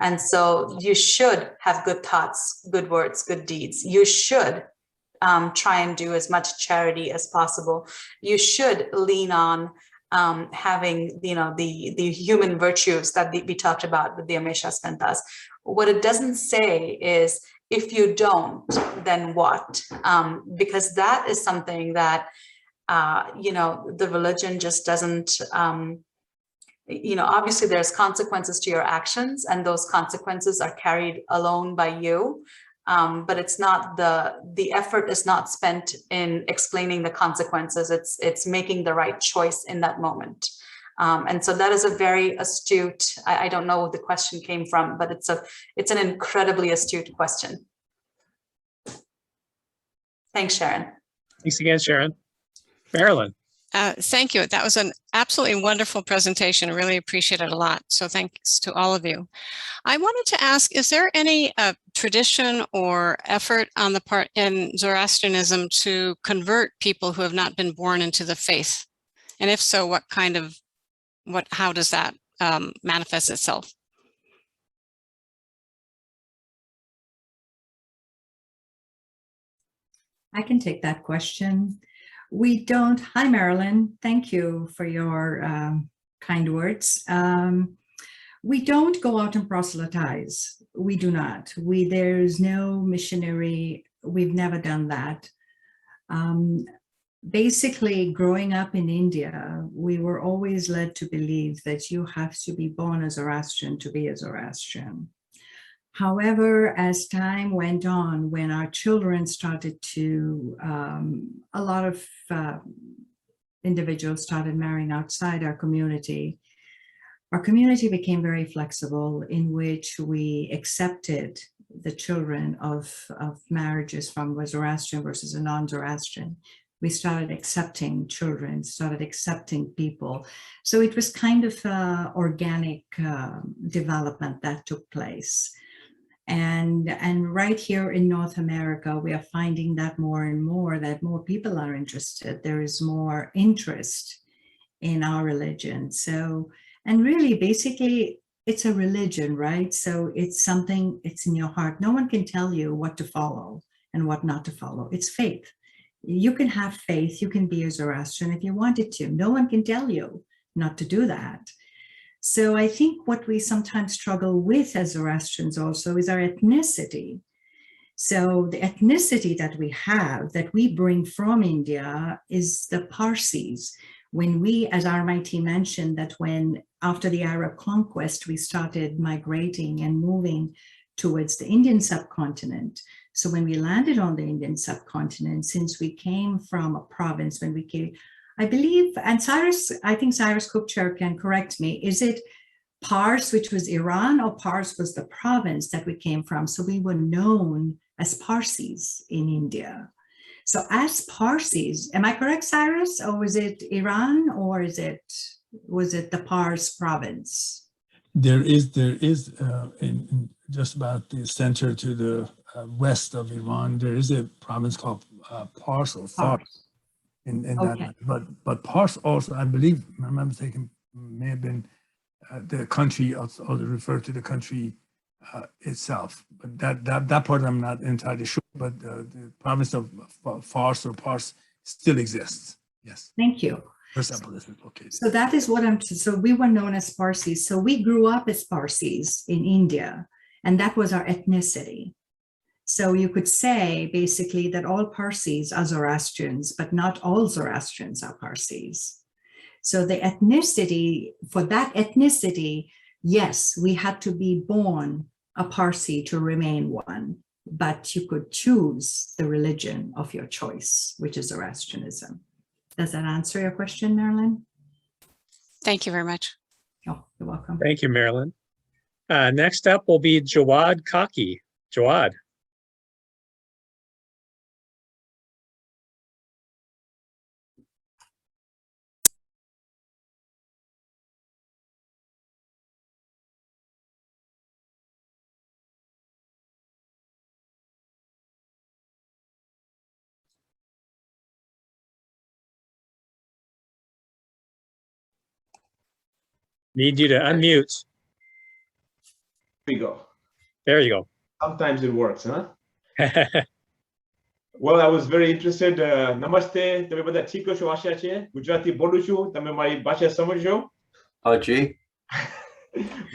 And so you should have good thoughts, good words, good deeds. You should try and do as much charity as possible. You should lean on having, you know, the human virtues that we talked about with the Amesha Spentas. What it doesn't say is, if you don't, then what? Because that is something that, you know, the religion just doesn't, you know, obviously there's consequences to your actions, and those consequences are carried alone by you. But it's not the effort is not spent in explaining the consequences. It's making the right choice in that moment. And so that is a very astute, I don't know where the question came from, but it's an incredibly astute question. Thanks, Sharon. Thanks again, Sharon. Marilyn. Thank you. That was an absolutely wonderful presentation. I really appreciate it a lot. So thanks to all of you. I wanted to ask, is there any tradition or effort on the part in Zoroastrianism to convert people who have not been born into the faith? And if so, what kind of, how does that manifest itself? I can take that question. We don't, hi Marilyn, thank you for your kind words. We don't go out and proselytize. We do not. There's no missionary, we've never done that. Basically, growing up in India, we were always led to believe that you have to be born a Zoroastrian to be a Zoroastrian. However, as time went on, when our children started to, a lot of individuals started marrying outside our community became very flexible, in which we accepted the children of marriages from a Zoroastrian versus a non-Zoroastrian. We started accepting children, started accepting people. So it was kind of organic development that took place. And right here in North America, we are finding that more and more, that more people are interested. There is more interest in our religion. So, and really, basically, it's a religion, right? So it's something, it's in your heart. No one can tell you what to follow and what not to follow. It's faith. You can have faith. You can be a Zoroastrian if you wanted to. No one can tell you not to do that. So I think what we sometimes struggle with as Zoroastrians also is our ethnicity. So the ethnicity that we have, that we bring from India, is the Parsis. When we, as RMIT mentioned, that when after the Arab conquest, we started migrating and moving towards the Indian subcontinent. So when we landed on the Indian subcontinent, since we came from a province, when we came, I believe, and Cyrus, I think Cyrus Kupcher can correct me, is it Pars, which was Iran, or Pars was the province that we came from? So we were known as Parsis in India. So as Parsis, am I correct, Cyrus? Or was it Iran, or was it the Pars province? There is in just about the center to the west of Iran, there is a province called Pars or Fars. In Okay. that, but Pars also, I believe, if I'm not mistaken, may have been the country, or refer to the country itself. But that part I'm not entirely sure. But the province of Fars or Pars still exists. Yes. Thank you. Persepolis is located. So that is what so we were known as Parsis. So we grew up as Parsis in India, and that was our ethnicity. So you could say basically that all Parsis are Zoroastrians, but not all Zoroastrians are Parsis. So the ethnicity, for that ethnicity, yes, we had to be born a Parsi to remain one, but you could choose the religion of your choice, which is Zoroastrianism. Does that answer your question, Marilyn? Thank you very much. Oh, you're welcome. Thank you, Marilyn. Next up will be Jawad Kaki. Jawad. Need you to unmute. We go. There you go. Sometimes it works, huh? Well, I was very interested. Namaste. તમે બધા ઠીક છો આશા છે. ગુજરાતી બોલું છું. તમે મારી ભાષા સમજો. Oh, gee.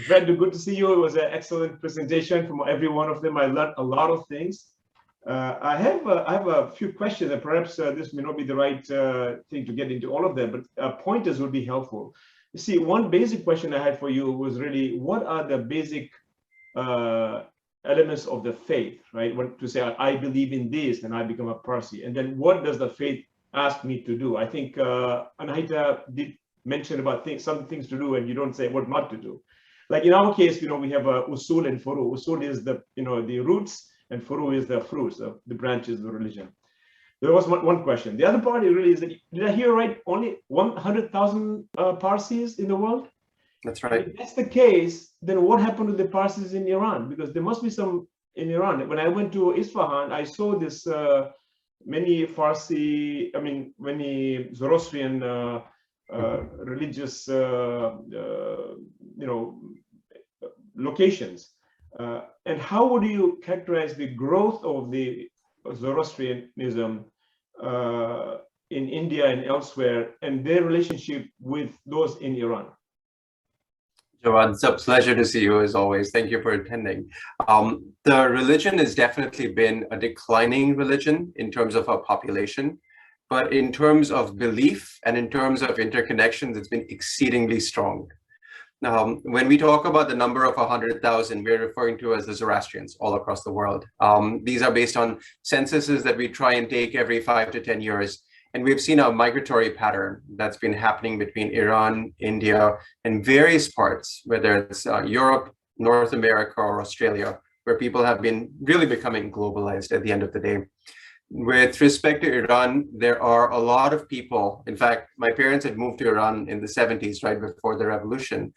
Very good to see you. It was an excellent presentation from every one of them. I learned a lot of things. I have a few questions, and perhaps this may not be the right thing to get into all of them, but pointers would be helpful. You see, one basic question I had for you was really, what are the basic elements of the faith, right? When to say, I believe in this, and I become a Parsi. And then what does the faith ask me to do? I think Anahita did mention about some things to do, and you don't say what not to do. Like in our case, we have usul and furu. Usul is the, the roots, and furu is the fruits, the branches of the religion. There was one question. The other part really is that, did I hear right, only 100,000 Parsis in the world? That's right. If that's the case, then what happened to the Parsis in Iran? Because there must be some in Iran. When I went to Isfahan, I saw this many Zoroastrian religious, locations. And how would you characterize the growth of the Zoroastrianism in India and elsewhere, and their relationship with those in Iran? Jawad, it's a pleasure to see you as always. Thank you for attending. The religion has definitely been a declining religion in terms of our population, but in terms of belief and in terms of interconnections, it's been exceedingly strong. When we talk about the number of 100,000, we're referring to as the Zoroastrians all across the world. These are based on censuses that we try and take every 5 to 10 years. And we've seen a migratory pattern that's been happening between Iran, India, and various parts, whether it's Europe, North America, or Australia, where people have been really becoming globalized at the end of the day. With respect to Iran, there are a lot of people. In fact, my parents had moved to Iran in the 70s, right before the revolution.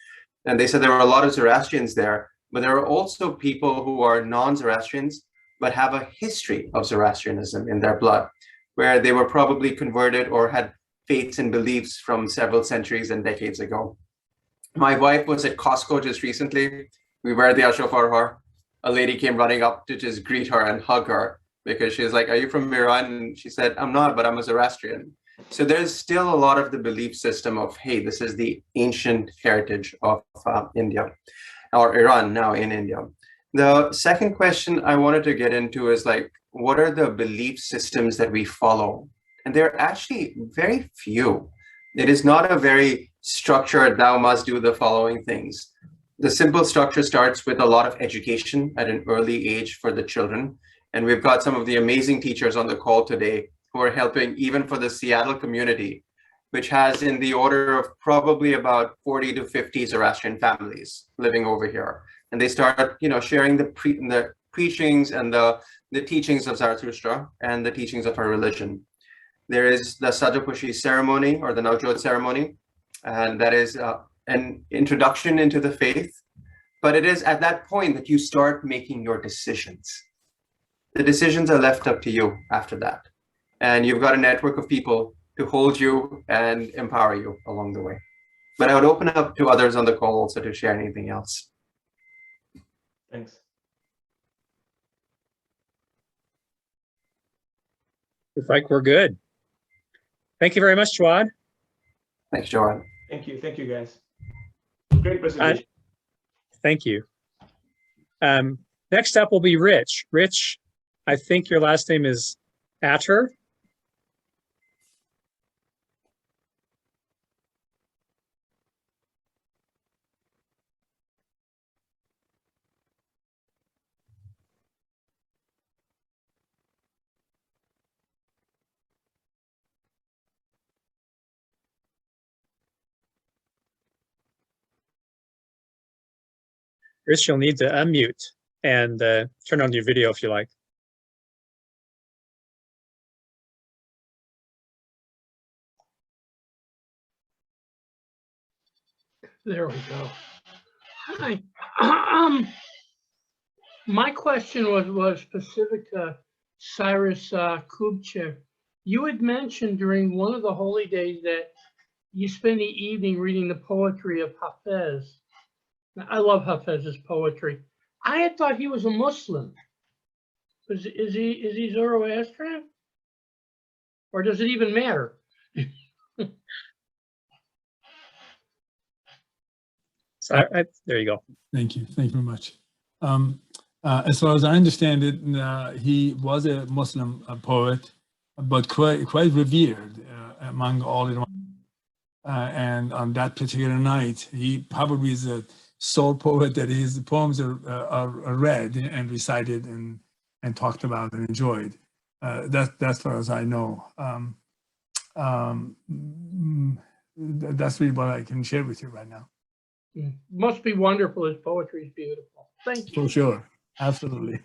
And they said there were a lot of Zoroastrians there, but there are also people who are non-Zoroastrians, but have a history of Zoroastrianism in their blood, where they were probably converted or had faiths and beliefs from several centuries and decades ago. My wife was at Costco just recently. We were at the Ashofar her. A lady came running up to just greet her and hug her because she's like, are you from Iran? And she said, I'm not, but I'm a Zoroastrian. So there's still a lot of the belief system of, hey, this is the ancient heritage of India, or Iran now in India. The second question I wanted to get into is like, what are the belief systems that we follow? And there are actually very few. It is not a very structured, thou must do the following things. The simple structure starts with a lot of education at an early age for the children. And we've got some of the amazing teachers on the call today who are helping even for the Seattle community, which has in the order of probably about 40 to 50 Zoroastrian families living over here. And they start, sharing the preachings and the teachings of Zarathustra and the teachings of our religion. There is the Sadapushi ceremony or the Navjot ceremony, and that is an introduction into the faith. But it is at that point that you start making your decisions. The decisions are left up to you after that. And you've got a network of people to hold you and empower you along the way. But I would open up to others on the call also to share anything else. Thanks. Looks like we're good. Thank you very much, Jawad. Thanks, Joanne. Thank you guys. Great presentation. Thank you. Next up will be Rich. Rich, I think your last name is Atter. Rich, you'll need to unmute and turn on your video if you like. There we go. Hi. My question was specific to Cyrus Kubchev. You had mentioned during one of the holy days that you spend the evening reading the poetry of Hafez. Now, I love Hafez's poetry. I had thought he was a Muslim. Is he Zoroastrian? Or does it even matter? So there you go. Thank you very much. As far as I understand it, he was a Muslim poet, but quite revered among all Iranians. And on that particular night, he probably is a sole poet that his poems are read and recited and talked about and enjoyed. That's as far as I know. That's really what I can share with you right now. Must be wonderful. His poetry is beautiful. Thank you. For sure. Absolutely.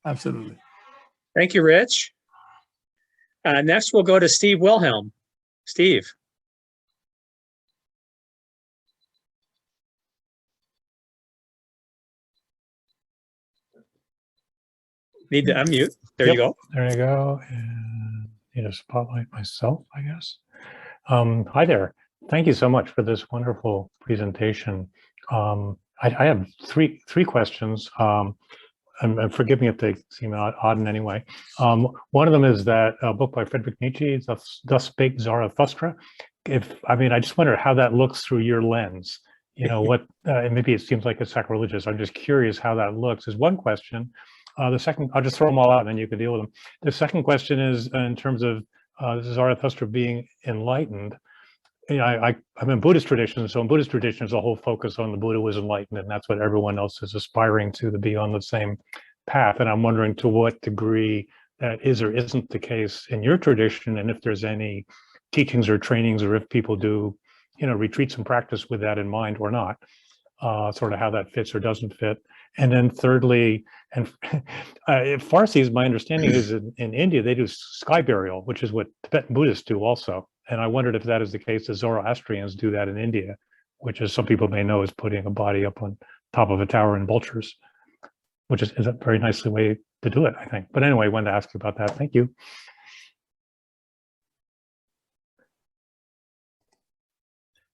Absolutely. Thank you, Rich. Next, we'll go to Steve Wilhelm. Steve. Need to unmute. There you go. There you go. And need to spotlight myself, I guess. Hi there. Thank you so much for this wonderful presentation. I have three questions. And forgive me if they seem odd in any way. One of them is that book by Friedrich Nietzsche, Thus Spake Zarathustra. I just wonder how that looks through your lens. You know, what, maybe it seems like it's sacrilegious. I'm just curious how that looks is one question. The second, I'll just throw them all out and then you can deal with them. The second question is in terms of Zarathustra being enlightened. You know, I'm in Buddhist tradition, so in Buddhist tradition, there's a whole focus on the Buddha was enlightened, and that's what everyone else is aspiring to be on the same path. And I'm wondering to what degree that is or isn't the case in your tradition, and if there's any teachings or trainings, or if people do, you know, retreats and practice with that in mind or not, sort of how that fits or doesn't fit. And then thirdly, and Farsis, my understanding is in India, they do sky burial, which is what Tibetan Buddhists do also. And I wondered if that is the case, that Zoroastrians do that in India, which as some people may know is putting a body up on top of a tower in vultures, which is a very nicely way to do it, I think. But anyway, I wanted to ask you about that. Thank you.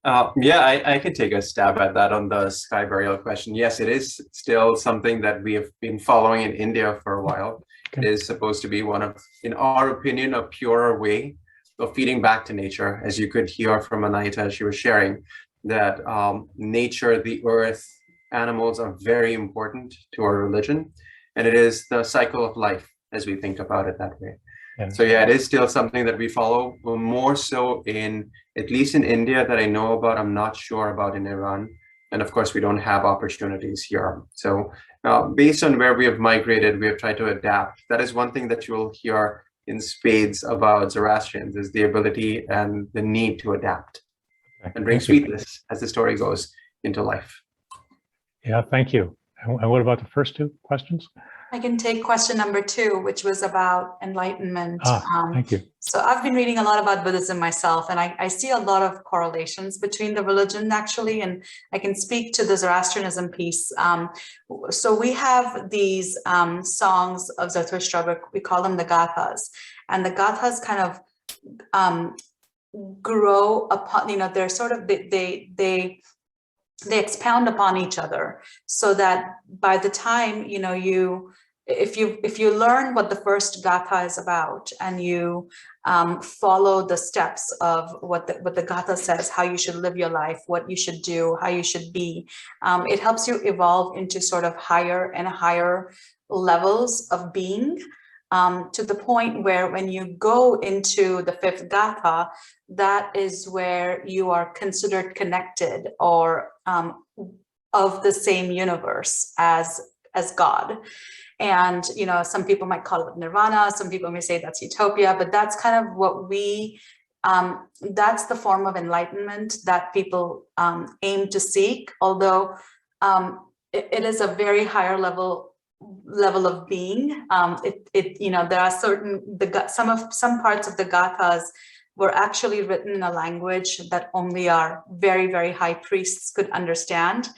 Yeah, I can take a stab at that on the sky burial question. Yes, it is still something that we have been following in India for a while. Okay. It is supposed to be one of, in our opinion, a purer way of feeding back to nature. As you could hear from Anahita, she was sharing that nature, the earth, animals are very important to our religion. And it is the cycle of life as we think about it that way. Yeah. So yeah, it is still something that we follow, more so in, at least in India that I know about. I'm not sure about in Iran. And of course, we don't have opportunities here. So based on where we have migrated, we have tried to adapt. That is one thing that you'll hear in spades about Zoroastrians, is the ability and the need to adapt and bring sweetness, as the story goes, into life. Yeah, thank you. And what about the first two questions? I can take question number 2, which was about enlightenment. Thank you. So I've been reading a lot about Buddhism myself, and I see a lot of correlations between the religion, actually, and I can speak to the Zoroastrianism piece. So we have these songs of Zarathustra, but we call them the gathas, and the gathas kind of grow upon, you know, they're sort of, they expound upon each other, so that by the time, you know, if you learn what the first gatha is about, and you follow the steps of what the gatha says, how you should live your life, what you should do, how you should be, it helps you evolve into sort of higher and higher levels of being, to the point where when you go into the fifth gatha, that is where you are considered connected, or of the same universe as God. And, you know, some people might call it nirvana, some people may say that's utopia, but that's kind of what we, that's the form of enlightenment that people aim to seek, although it is a very higher level of being. You know, there are certain, some parts of the gathas were actually written in a language that only our very, very high priests could understand.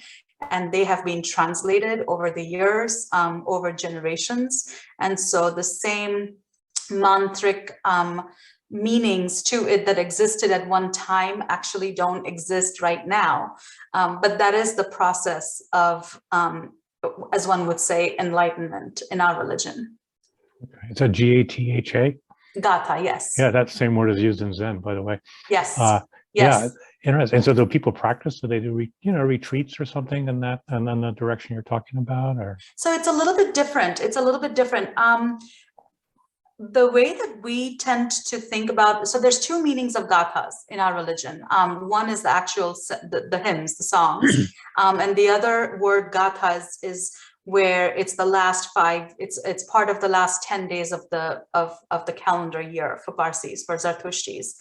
And they have been translated over the years, over generations. And so the same mantric meanings to it that existed at one time actually don't exist right now. But that is the process of, as one would say, enlightenment in our religion. Okay. It's a G-A-T-H-A? Gatha, yes. Yeah, that's the same word as used in Zen, by the way. Yes. Yes. Yeah, interesting. And so do people practice? Do they do retreats or something in that, and then the direction you're talking about? Or so it's a little bit different. It's a little bit different. The way that we tend to think about, so there's two meanings of gathas in our religion. One is the actual the hymns, the songs, and the other word gathas is where it's the last 5. It's part of the last 10 days of the calendar year for Parsis, for Zartushtis.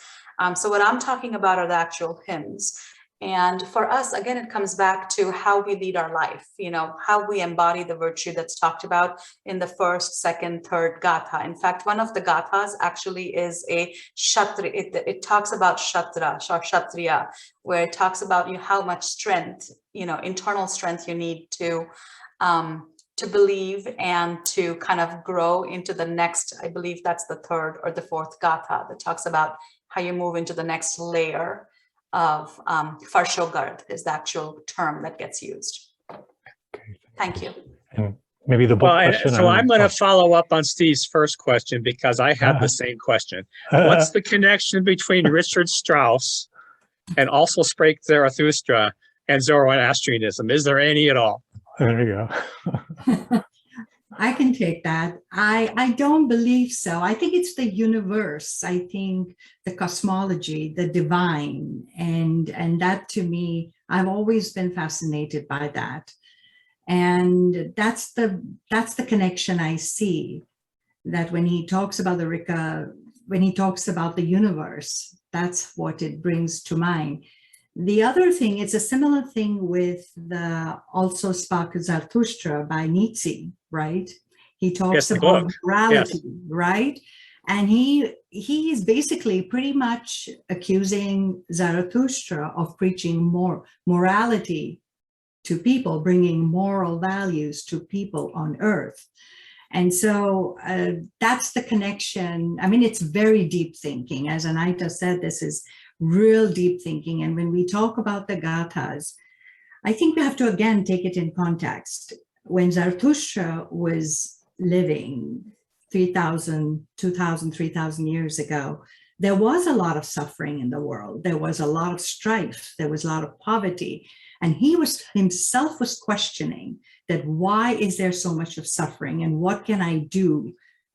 So what I'm talking about are the actual hymns. And for us, again, it comes back to how we lead our life, you know, how we embody the virtue that's talked about in the first, second, third gatha. In fact, one of the gathas actually is a Kshatriya. It talks about Shatra, or Kshatriya, where it talks about how much strength, you know, internal strength you need to believe and to kind of grow into the next, I believe that's the third or the fourth gatha that talks about how you move into the next layer of Farshogard is the actual term that gets used. okay. Thank you. And maybe the book question. So I'm going to follow up on Steve's first question because I had the same question. What's the connection between Richard Strauss and also Sprake Zarathustra and Zoroastrianism? Is there any at all? There you go. I can take that. I don't believe so. I think it's the universe. I think the cosmology, the divine, and that to me, I've always been fascinated by that. And that's the connection I see, that when he talks about the Rika, when he talks about the universe, that's what it brings to mind. The other thing, it's a similar thing with the also Spark Zarathustra by Nietzsche, right? He talks about morality, right? And he's basically pretty much accusing Zarathustra of preaching more morality to people, bringing moral values to people on earth. And so that's the connection. I mean, it's very deep thinking. As Anita said, this is real deep thinking. And when we talk about the gathas, I think we have to again take it in context. When Zarathustra was living 3,000, 2,000, 3,000 years ago, there was a lot of suffering in the world. There was a lot of strife. There was a lot of poverty. And he himself was questioning that why is there so much of suffering and what can I do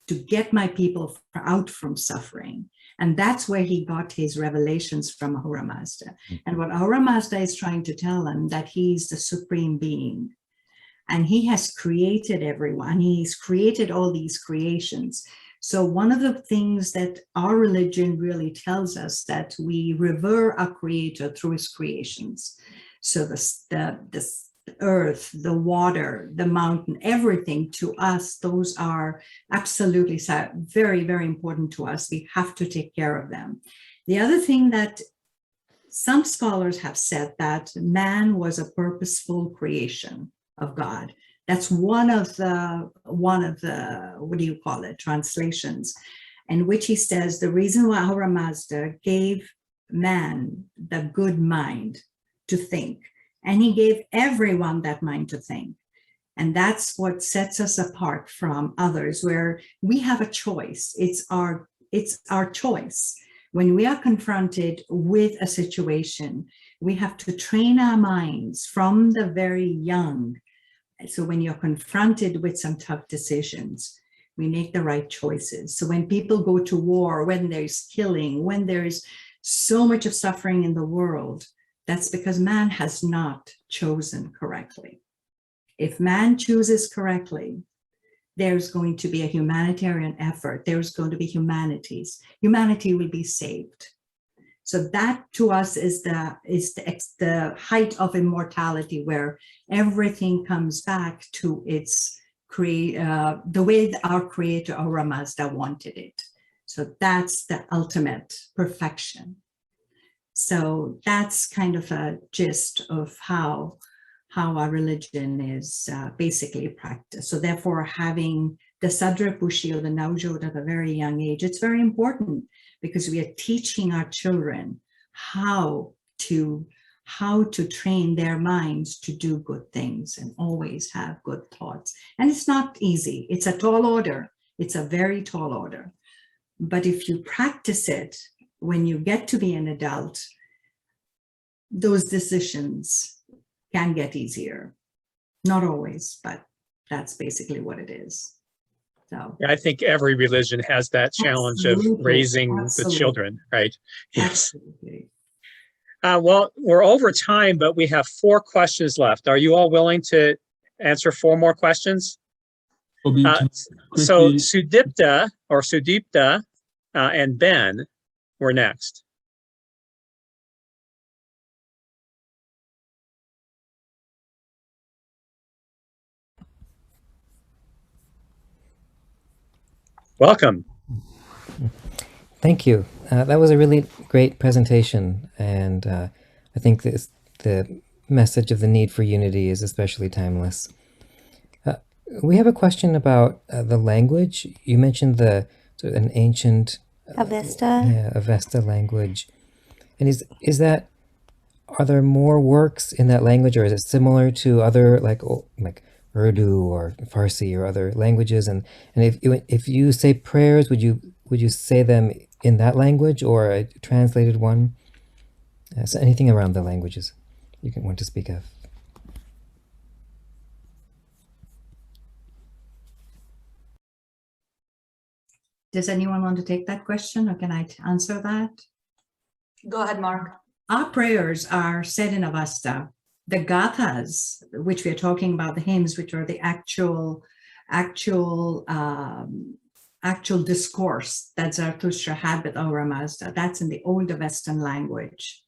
to get my people out from suffering? And that's where he got his revelations from Ahura Mazda. And what Ahura Mazda is trying to tell him, that he's the supreme being. And he has created everyone. He's created all these creations. So one of the things that our religion really tells us, that we revere our creator through his creations. So the earth, the water, the mountain, everything to us, those are absolutely very, very important to us. We have to take care of them. The other thing that some scholars have said, that man was a purposeful creation of God. That's one of the what do you call it, translations, in which he says the reason why Ahura Mazda gave man the good mind to think, and he gave everyone that mind to think. And that's what sets us apart from others, where we have a choice. It's our choice. When we are confronted with a situation, we have to train our minds from the very young. So when you're confronted with some tough decisions, we make the right choices. So when people go to war, when there's killing, when there's so much of suffering in the world, that's because man has not chosen correctly. If man chooses correctly, there's going to be a humanitarian effort. There's going to be humanity will be saved. So that to us is the height of immortality, where everything comes back to its the way our creator, our Mazda, wanted it. So that's the ultimate perfection. So that's kind of a gist of how our religion is basically practiced. So therefore, having the Sadra Pushi or the Naujot at a very young age, it's very important, because we are teaching our children how to train their minds to do good things and always have good thoughts. And it's not easy. It's a tall order. It's a very tall order. But if you practice it, when you get to be an adult, those decisions can get easier. Not always, but that's basically what it is. So I think every religion has that challenge of raising the children, right? Yes. Absolutely. Well, we're over time, but we have 4 questions left. Are you all willing to answer 4 more questions? So Sudipta and Ben were next. Welcome. Thank you. That was a really great presentation, and I think the message of the need for unity is especially timeless. We have a question about the language. You mentioned an ancient Avesta. Avesta language, and are there more works in that language, or is it similar to other like Urdu or Farsi or other languages? And if you say prayers, would you say them in that language or a translated one? So anything around the languages you can want to speak of. Does anyone want to take that question, or can I answer that? Go ahead, Mark. Our prayers are said in Avesta. The gathas, which we are talking about, the hymns, which are the actual discourse that Zarathustra had with Ahura Mazda, that's in the old Avestan language.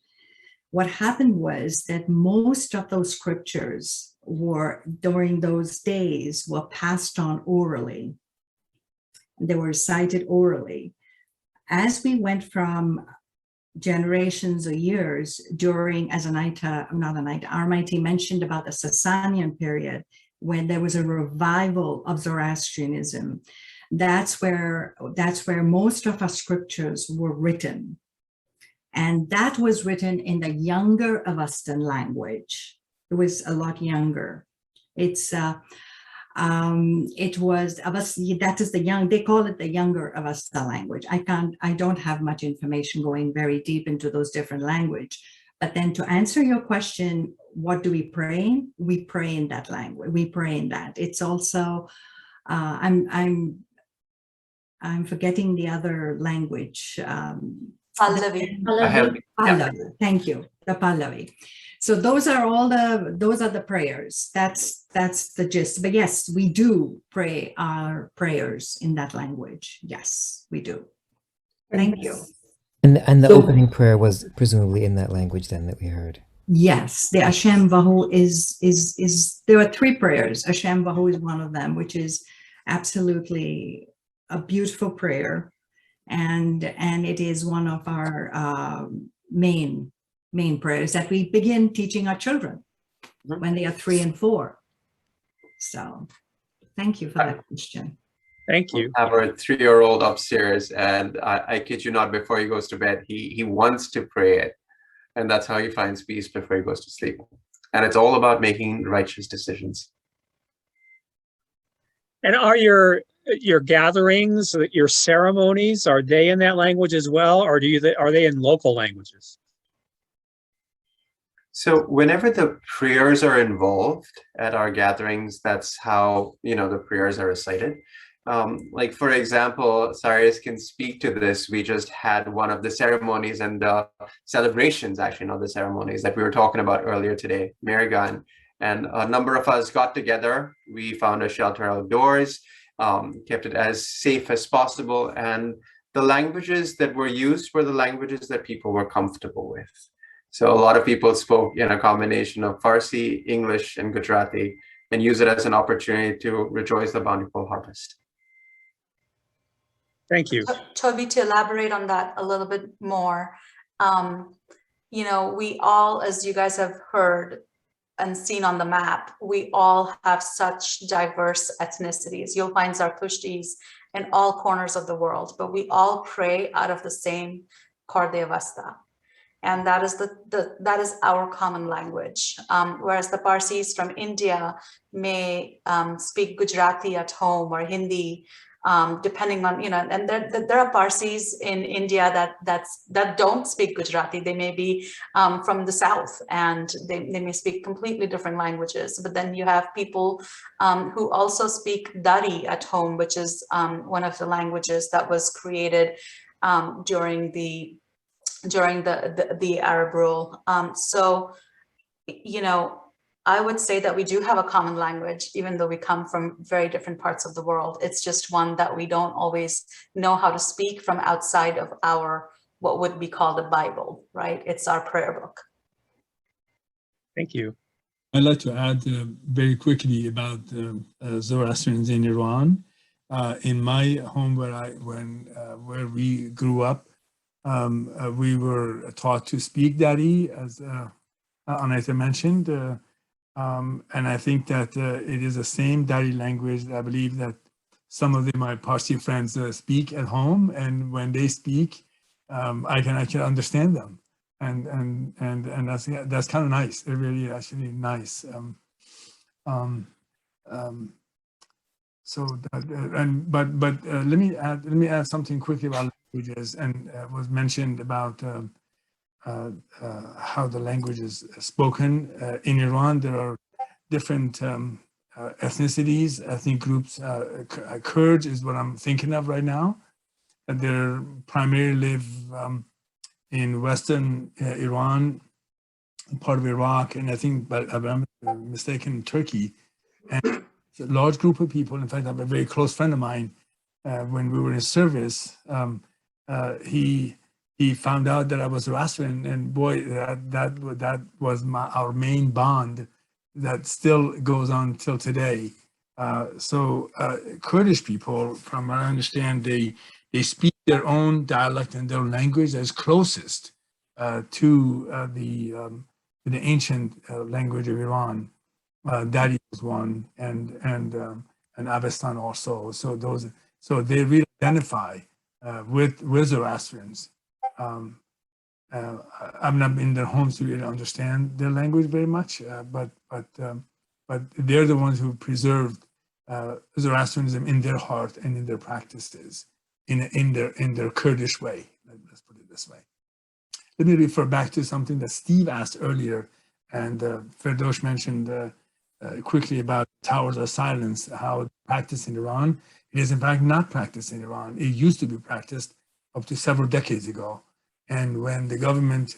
What happened was that most of those scriptures during those days were passed on orally. They were recited orally. As we went from generations or years during, as Armaiti mentioned about the Sasanian period, when there was a revival of Zoroastrianism, that's where most of our scriptures were written. And that was written in the younger Avestan language. It was a lot younger. It was Avesta, that is they call it the younger Avesta language. I don't have much information going very deep into those different language. But then to answer your question, what do we pray in? We pray in that language. We pray in that. It's also, I'm forgetting the other language. Pallavi. Pallavi. Thank you. The Pallavi. So those are the prayers. That's the gist. But yes, we do pray our prayers in that language. Yes, we do. Thank you. And the opening prayer was presumably in that language then that we heard. Yes, the Hashem Vahu is there are 3 prayers. Hashem Vahu is one of them, which is absolutely a beautiful prayer, and it is one of our main prayers that we begin teaching our children when they are 3 and 4. So thank you for that question. Thank you. I have a 3-year-old upstairs, and I kid you not, before he goes to bed, he wants to pray it. And that's how he finds peace before he goes to sleep. And it's all about making righteous decisions. And are your gatherings, your ceremonies, are they in that language as well, or are they in local languages? So whenever the prayers are involved at our gatherings, that's how, the prayers are recited. Like, for example, Cyrus can speak to this. We just had one of the ceremonies and the celebrations, actually, not the ceremonies, that we were talking about earlier today, Marigan. And a number of us got together. We found a shelter outdoors, kept it as safe as possible. And the languages that were used were the languages that people were comfortable with. So a lot of people spoke in a combination of Farsi, English, and Gujarati, and use it as an opportunity to rejoice the bountiful harvest. Thank you. Toby, to elaborate on that a little bit more, we all, as you guys have heard and seen on the map, we all have such diverse ethnicities. You'll find Zartushtis in all corners of the world, but we all pray out of the same Kordevasta. And that is that is our common language. Whereas the Parsis from India may speak Gujarati at home or Hindi, depending on, and there are Parsis in India that don't speak Gujarati. They may be from the south, and they may speak completely different languages. But then you have people who also speak Dari at home, which is one of the languages that was created during the Arab rule. So, I would say that we do have a common language, even though we come from very different parts of the world. It's just one that we don't always know how to speak from outside of what would be called a Bible, right? It's our prayer book. Thank you. I'd like to add very quickly about Zoroastrians in Iran. In my home where we grew up, we were taught to speak Dari, as Anita mentioned, and I think that it is the same Dari language that I believe that some of my Parsi friends speak at home, and when they speak, I can actually understand them, and that's kind of nice. It really actually nice. So that, but let me add something quickly about languages, and was mentioned about how the language is spoken in Iran. There are different ethnicities, ethnic groups. Kurds is what I'm thinking of right now. They primarily live in Western Iran, part of Iraq, and I think, but I'm mistaken, Turkey. And it's a large group of people. In fact, I have a very close friend of mine. When we were in service, he found out that I was Zoroastrian, and boy, that was our main bond that still goes on till today. So Kurdish people, from what I understand, they speak their own dialect and their language as closest to the ancient language of Iran. Dari was one, and Avestan also. So they really identify with Zoroastrians. I've not been in their homes to really understand their language very much, but they're the ones who preserved Zoroastrianism in their heart and in their practices, in their Kurdish way. Let's put it this way. Let me refer back to something that Steve asked earlier, and Ferdosh mentioned quickly about towers of silence, how practiced in Iran. It is in fact not practiced in Iran. It used to be practiced up to several decades ago. And when the government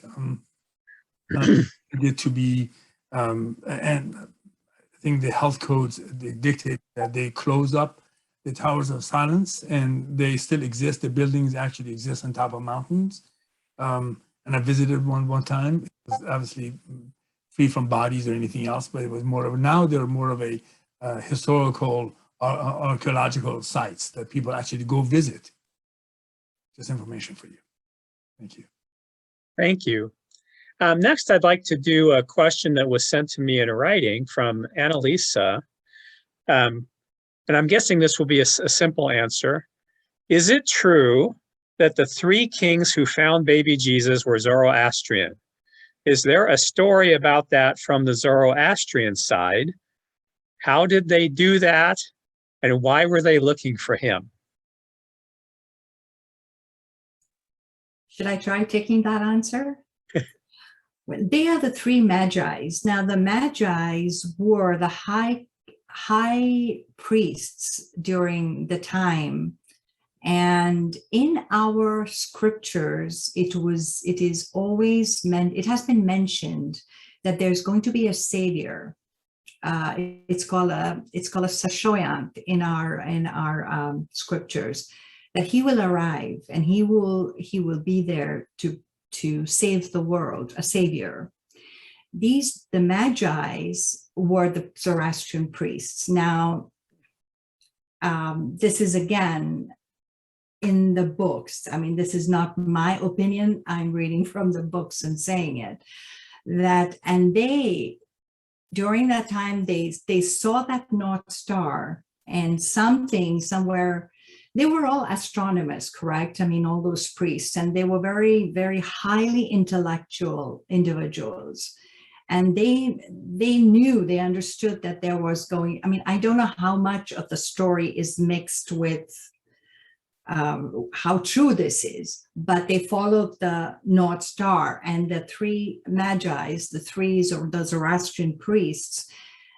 needed to be, and I think the health codes, they dictate that they close up the towers of silence, and they still exist. The buildings actually exist on top of mountains. And I visited one time. It was obviously free from bodies or anything else, but it was more of, now they're more of a historical archaeological sites that people actually go visit. Just information for you. Thank you. Thank you. Next, I'd like to do a question that was sent to me in writing from Annalisa. And I'm guessing this will be a simple answer. Is it true that the 3 kings who found baby Jesus were Zoroastrian? Is there a story about that from the Zoroastrian side? How did they do that? And why were they looking for him? Should I try taking that answer? They are the three magi's. Now, the magi's were the high priests during the time. And in our scriptures, it has been mentioned that there's going to be a savior. It's called a Sashoyant in our scriptures, that he will arrive and he will be there to save the world, a savior. The Magi's were the Zoroastrian priests. Now, this is again in the books. I mean, this is not my opinion. I'm reading from the books and saying it. During that time, they saw that North Star, and somewhere, they were all astronomers, correct? I mean, all those priests, and they were very, very highly intellectual individuals. And they understood that there was I don't know how much of the story is mixed with how true this is, but they followed the North Star, and the three Magi's, the Zoroastrian priests,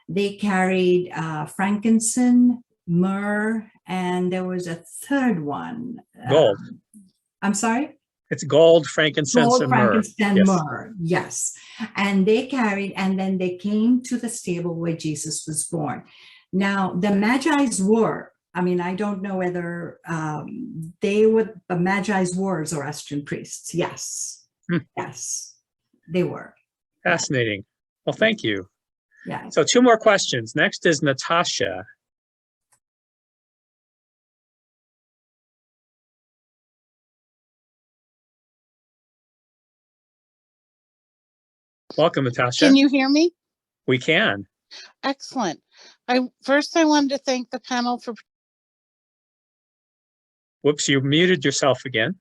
they carried frankincense, myrrh, and there was a third one. Gold. I'm sorry? It's gold, frankincense, and myrrh. Frankincense, myrrh, yes. And they carried, and then they came to the stable where Jesus was born. Now, the Magi's were, I don't know whether the Magi's were Zoroastrian priests. Yes. Yes, they were. Fascinating. Well, thank you. Yeah. So 2 more questions. Next is Natasha. Welcome, Natasha. Can you hear me? We can. Excellent. First, I wanted to thank the panel for... Whoops, you muted yourself again.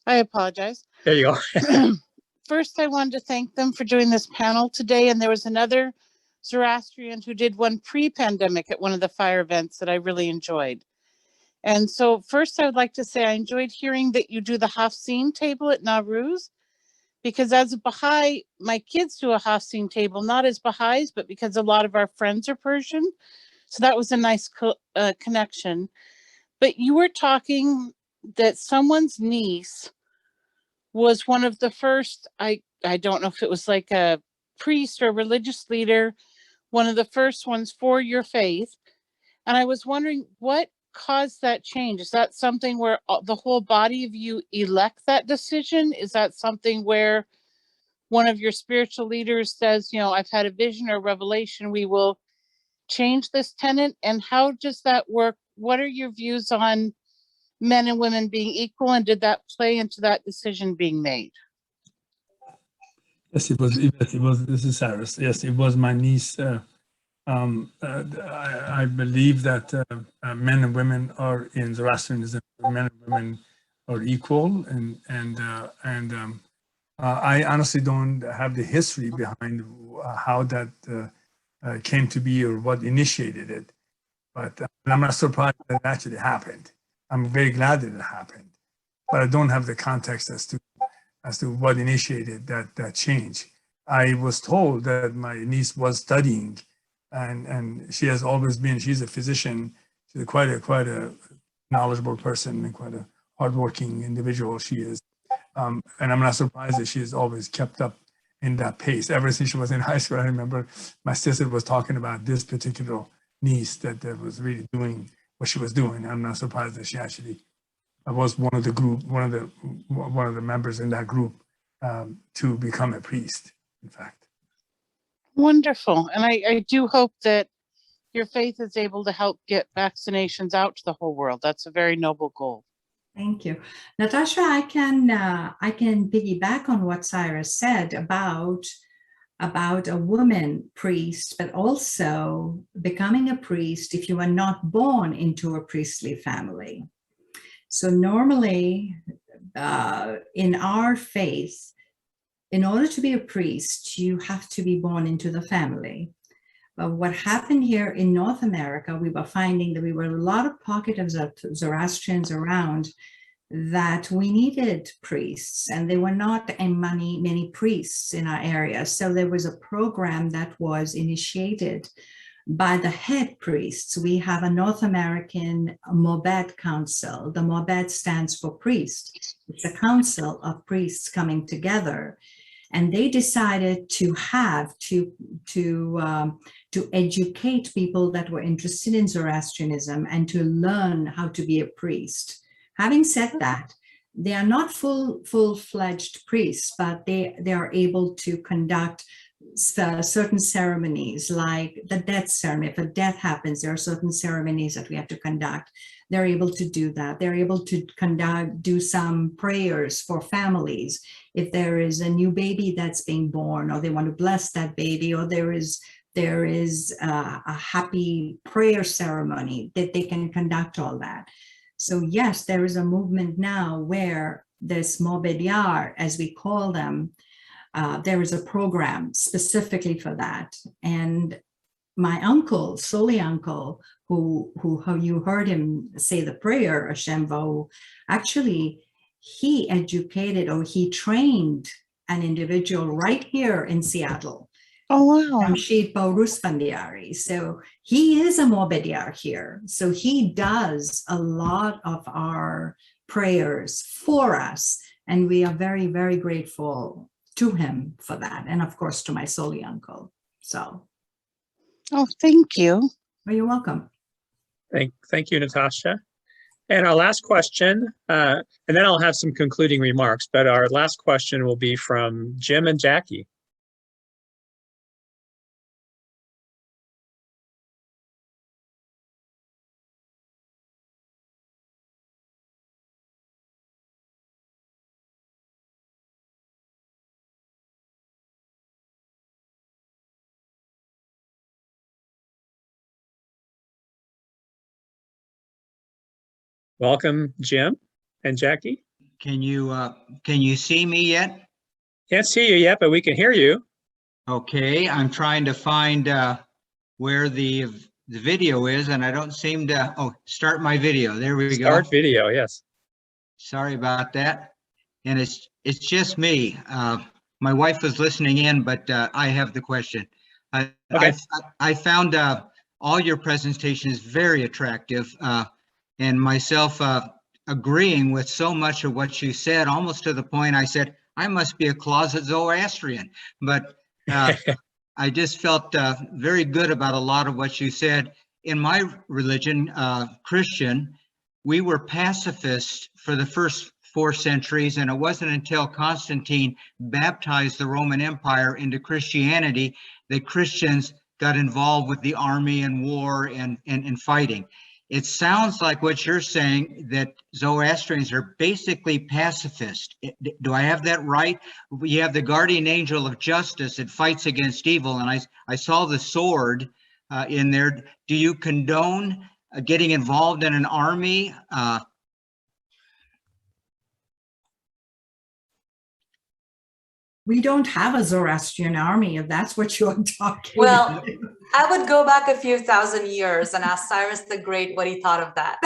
I apologize. There you go. First, I wanted to thank them for doing this panel today. And there was another Zoroastrian who did one pre-pandemic at one of the FIRE events that I really enjoyed. And so first, I would like to say I enjoyed hearing that you do the Hafsin table at Nowruz, because as a Baha'i, my kids do a Hafsin table, not as Baha'is, but because a lot of our friends are Persian. So that was a nice connection. But you were talking that someone's niece was one of the first, I don't know if it was like a priest or religious leader, one of the first ones for your faith. And I was wondering what caused that change? Is that something where the whole body of you elect that decision? Is that something where one of your spiritual leaders says, I've had a vision or revelation, we will change this tenet? And how does that work? What are your views on men and women being equal, and did that play into that decision being made? Yes, it was. This is Cyrus. Yes, it was my niece. I believe that men and women are in Zoroastrianism. Men and women are equal, and I honestly don't have the history behind how that came to be or what initiated it. But I'm not surprised that it actually happened. I'm very glad that it happened, but I don't have the context as to what initiated that change. I was told that my niece was studying, and she has always been. She's a physician. She's quite a knowledgeable person and quite a hardworking individual. She is, and I'm not surprised that she has always kept up in that pace. Ever since she was in high school, I remember my sister was talking about this particular niece that was really doing what she was doing. I'm not surprised that she actually was one of the members in that group to become a priest, in fact. Wonderful. And I do hope that your faith is able to help get vaccinations out to the whole world. That's a very noble goal. Thank you. Natasha, I can piggyback on what Cyrus said about a woman priest, but also becoming a priest if you are not born into a priestly family. So normally in our faith, in order to be a priest, you have to be born into the family. But what happened here in North America, we were finding that we were a lot of pockets of Zoroastrians around, that we needed priests, and there were not many priests in our area. So there was a program that was initiated by the head priests. We have a North American Mobed Council. The Mobed stands for priest. It's a council of priests coming together. And they decided to educate people that were interested in Zoroastrianism and to learn how to be a priest. Having said that, they are not full-fledged priests, but they are able to conduct certain ceremonies, like the death ceremony. If a death happens, there are certain ceremonies that we have to conduct. They're able to do that. They're able to do some prayers for families. If there is a new baby that's being born, or they want to bless that baby, or there is a happy prayer ceremony, that they can conduct all that. So yes, there is a movement now where this Mobedyar, as we call them, there is a program specifically for that. And my uncle, Soli uncle, who you heard him say the prayer, Hashem Vau, actually, he educated, or he trained an individual right here in Seattle. Oh, wow. Ramshid Baurusfandiari. So he is a Mobedyar here. So he does a lot of our prayers for us. And we are very, very grateful to him for that. And of course, to my Soli uncle. So. Oh, thank you. Well, you're welcome. Thank you, Natasha. And our last question, and then I'll have some concluding remarks, but our last question will be from Jim and Jackie. Welcome, Jim and Jackie. Can you see me yet? Can't see you yet, but we can hear you. Okay, I'm trying to find where the video is, and I don't seem to. Start my video. There we go. Start video, yes. Sorry about that. And it's just me. My wife was listening in, but I have the question. Okay. I found all your presentations very attractive. And myself agreeing with so much of what you said, almost to the point I said, I must be a closet Zoroastrian. But I just felt very good about a lot of what you said. In my religion, Christian, we were pacifists for the first 4 centuries, and it wasn't until Constantine baptized the Roman Empire into Christianity that Christians got involved with the army and war and fighting. It sounds like what you're saying, that Zoroastrians are basically pacifist. Do I have that right? You have the guardian angel of justice that fights against evil, and I saw the sword in there. Do you condone getting involved in an army? We don't have a Zoroastrian army, if that's what you're talking Well, about. I would go back a few thousand years and ask Cyrus the Great what he thought of that.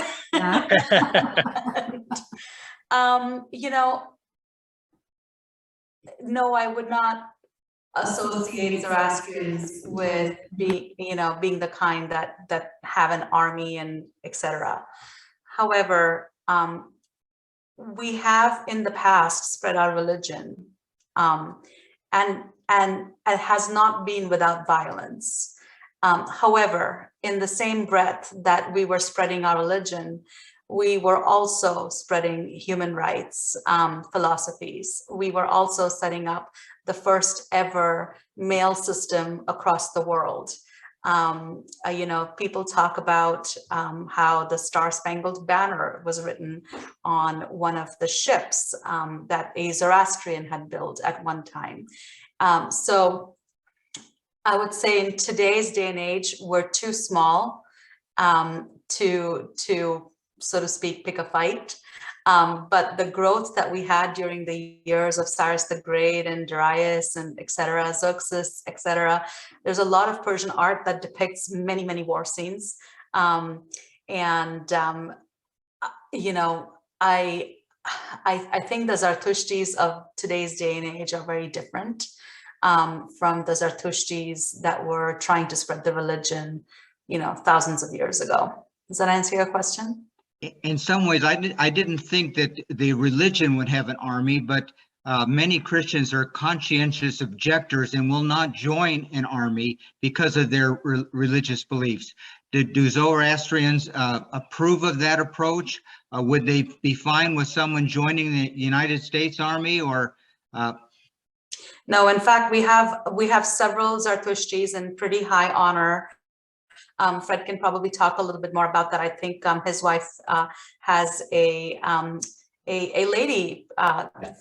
You know, no, I would not associate Zoroastrians with being the kind that have an army and etc. However, we have in the past spread our religion, and it has not been without violence. However, in the same breath that we were spreading our religion, we were also spreading human rights philosophies. We were also setting up the first ever mail system across the world. People talk about how the Star-Spangled Banner was written on one of the ships that a Zoroastrian had built at one time. So I would say in today's day and age, we're too small to so to speak, pick a fight. But the growth that we had during the years of Cyrus the Great and Darius and etc., Xerxes, etc., there's a lot of Persian art that depicts many, many war scenes. You know, I think the Zartushtis of today's day and age are very different from the Zartushtis that were trying to spread the religion, you know, thousands of years ago. Does that answer your question? In some ways, I didn't think that the religion would have an army, but many Christians are conscientious objectors and will not join an army because of their religious beliefs. Do Zoroastrians approve of that approach? Would they be fine with someone joining the United States Army, or? No, in fact, we have several Zartushtis in pretty high honor. Fred can probably talk a little bit more about that. I think his wife has a lady.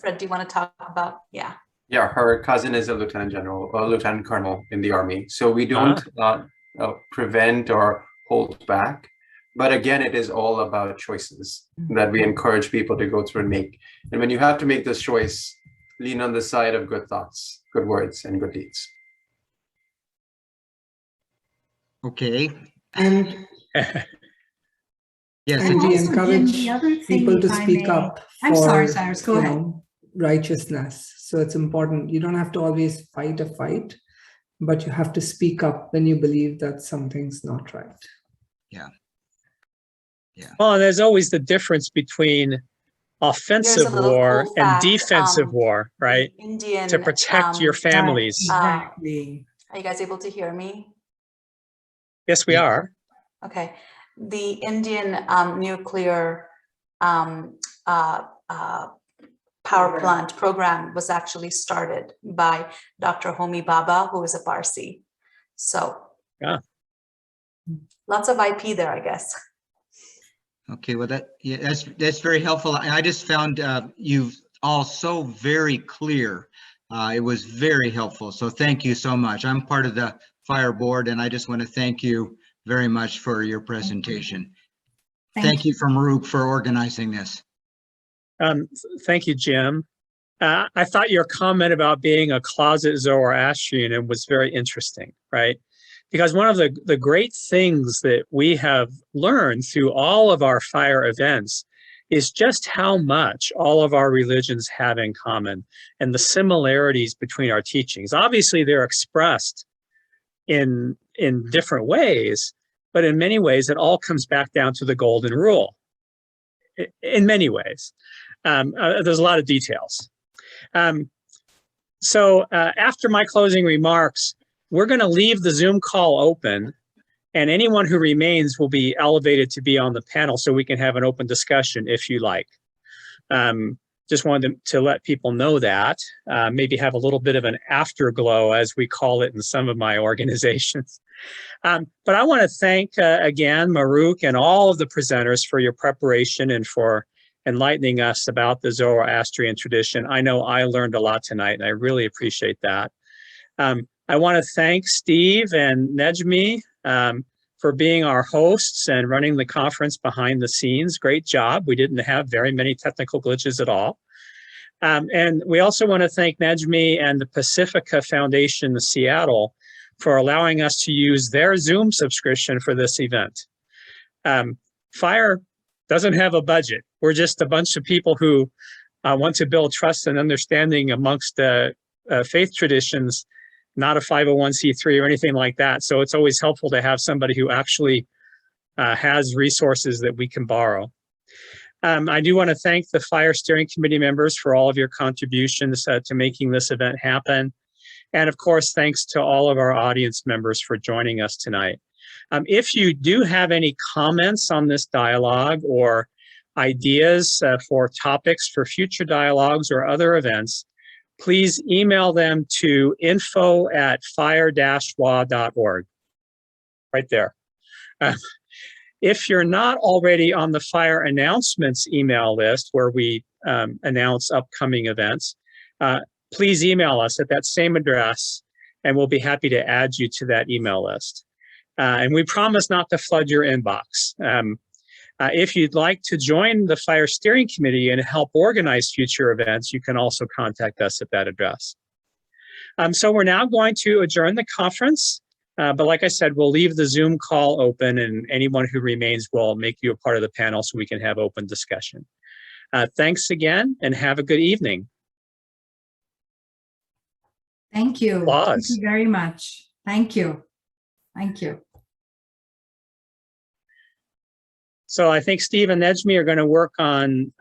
Fred, do you want to talk about? Yeah. Yeah, her cousin is a lieutenant general, or lieutenant colonel in the army. So we don't prevent or hold back. But again, it is all about choices that we encourage people to go through and make. And when you have to make this choice, lean on the side of good thoughts, good words, and good deeds. Okay. And yes, and we encourage the other thing, people to if I speak may- up I'm for sorry, Cyrus, go you ahead. know, righteousness. So it's important. You don't have to always fight a fight, but you have to speak up when you believe that something's not right. Yeah. Yeah. Well, there's always the difference between offensive little war cool and fact, defensive war, right? Indian, To protect your families. Exactly. Are you guys able to hear me? Yes, we are. Okay. The Indian nuclear power plant program was actually started by Dr. Homi Bhabha, who is a Parsi. So lots of IP there, I guess. Okay, well, that's very helpful. I just found you all so very clear. It was very helpful. So thank you so much. I'm part of the FIRE board, and I just want to thank you very much for your presentation. Thank you from Maruk for organizing this. Thank you, Jim. I thought your comment about being a closet Zoroastrian was very interesting, right? Because one of the great things that we have learned through all of our FIRE events is just how much all of our religions have in common and the similarities between our teachings. Obviously, they're expressed in different ways, but in many ways, it all comes back down to the golden rule. In many ways, there's a lot of details. So after my closing remarks, we're going to leave the Zoom call open, and anyone who remains will be elevated to be on the panel so we can have an open discussion if you like. Just wanted to let people know that, maybe have a little bit of an afterglow, as we call it in some of my organizations. But I want to thank again Maruk and all of the presenters for your preparation and for enlightening us about the Zoroastrian tradition. I know I learned a lot tonight, and I really appreciate that. I want to thank Steve and Nejmi for being our hosts and running the conference behind the scenes. Great job. We didn't have very many technical glitches at all. And we also want to thank Nejmi and the Pacifica Foundation in Seattle for allowing us to use their Zoom subscription for this event. FIRE doesn't have a budget. We're just a bunch of people who want to build trust and understanding amongst faith traditions, not a 501c3 or anything like that. So it's always helpful to have somebody who actually has resources that we can borrow. I do want to thank the FIRE Steering Committee members for all of your contributions to making this event happen. And of course, thanks to all of our audience members for joining us tonight. If you do have any comments on this dialogue or ideas for topics for future dialogues or other events, please email them to info@fire-wa.org. Right there. If you're not already on the FIRE announcements email list where we announce upcoming events, please email us at that same address and we'll be happy to add you to that email list. And we promise not to flood your inbox. If you'd like to join the FIRE Steering Committee and help organize future events, you can also contact us at that address. So we're now going to adjourn the conference. But like I said, we'll leave the Zoom call open, and anyone who remains will make you a part of the panel so we can have open discussion. Thanks again, and have a good evening. Thank you. Applause. Thank you very much. Thank you. Thank you. So I think Steve and Nejmi are going to work on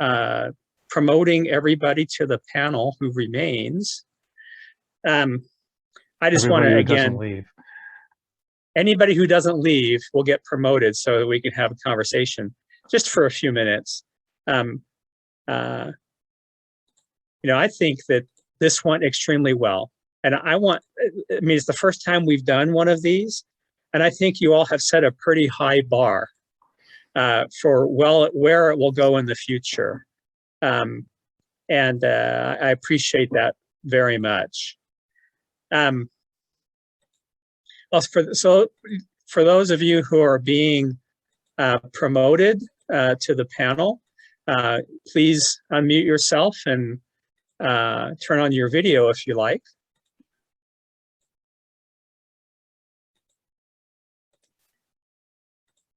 promoting everybody to the panel who remains. I just want to, again, leave. Anybody who doesn't leave will get promoted so that we can have a conversation just for a few minutes. You know, I think that this went extremely well. And I mean, it's the first time we've done one of these. And I think you all have set a pretty high bar for where it will go in the future. I appreciate that very much. For those of you who are being promoted to the panel, please unmute yourself and turn on your video if you like.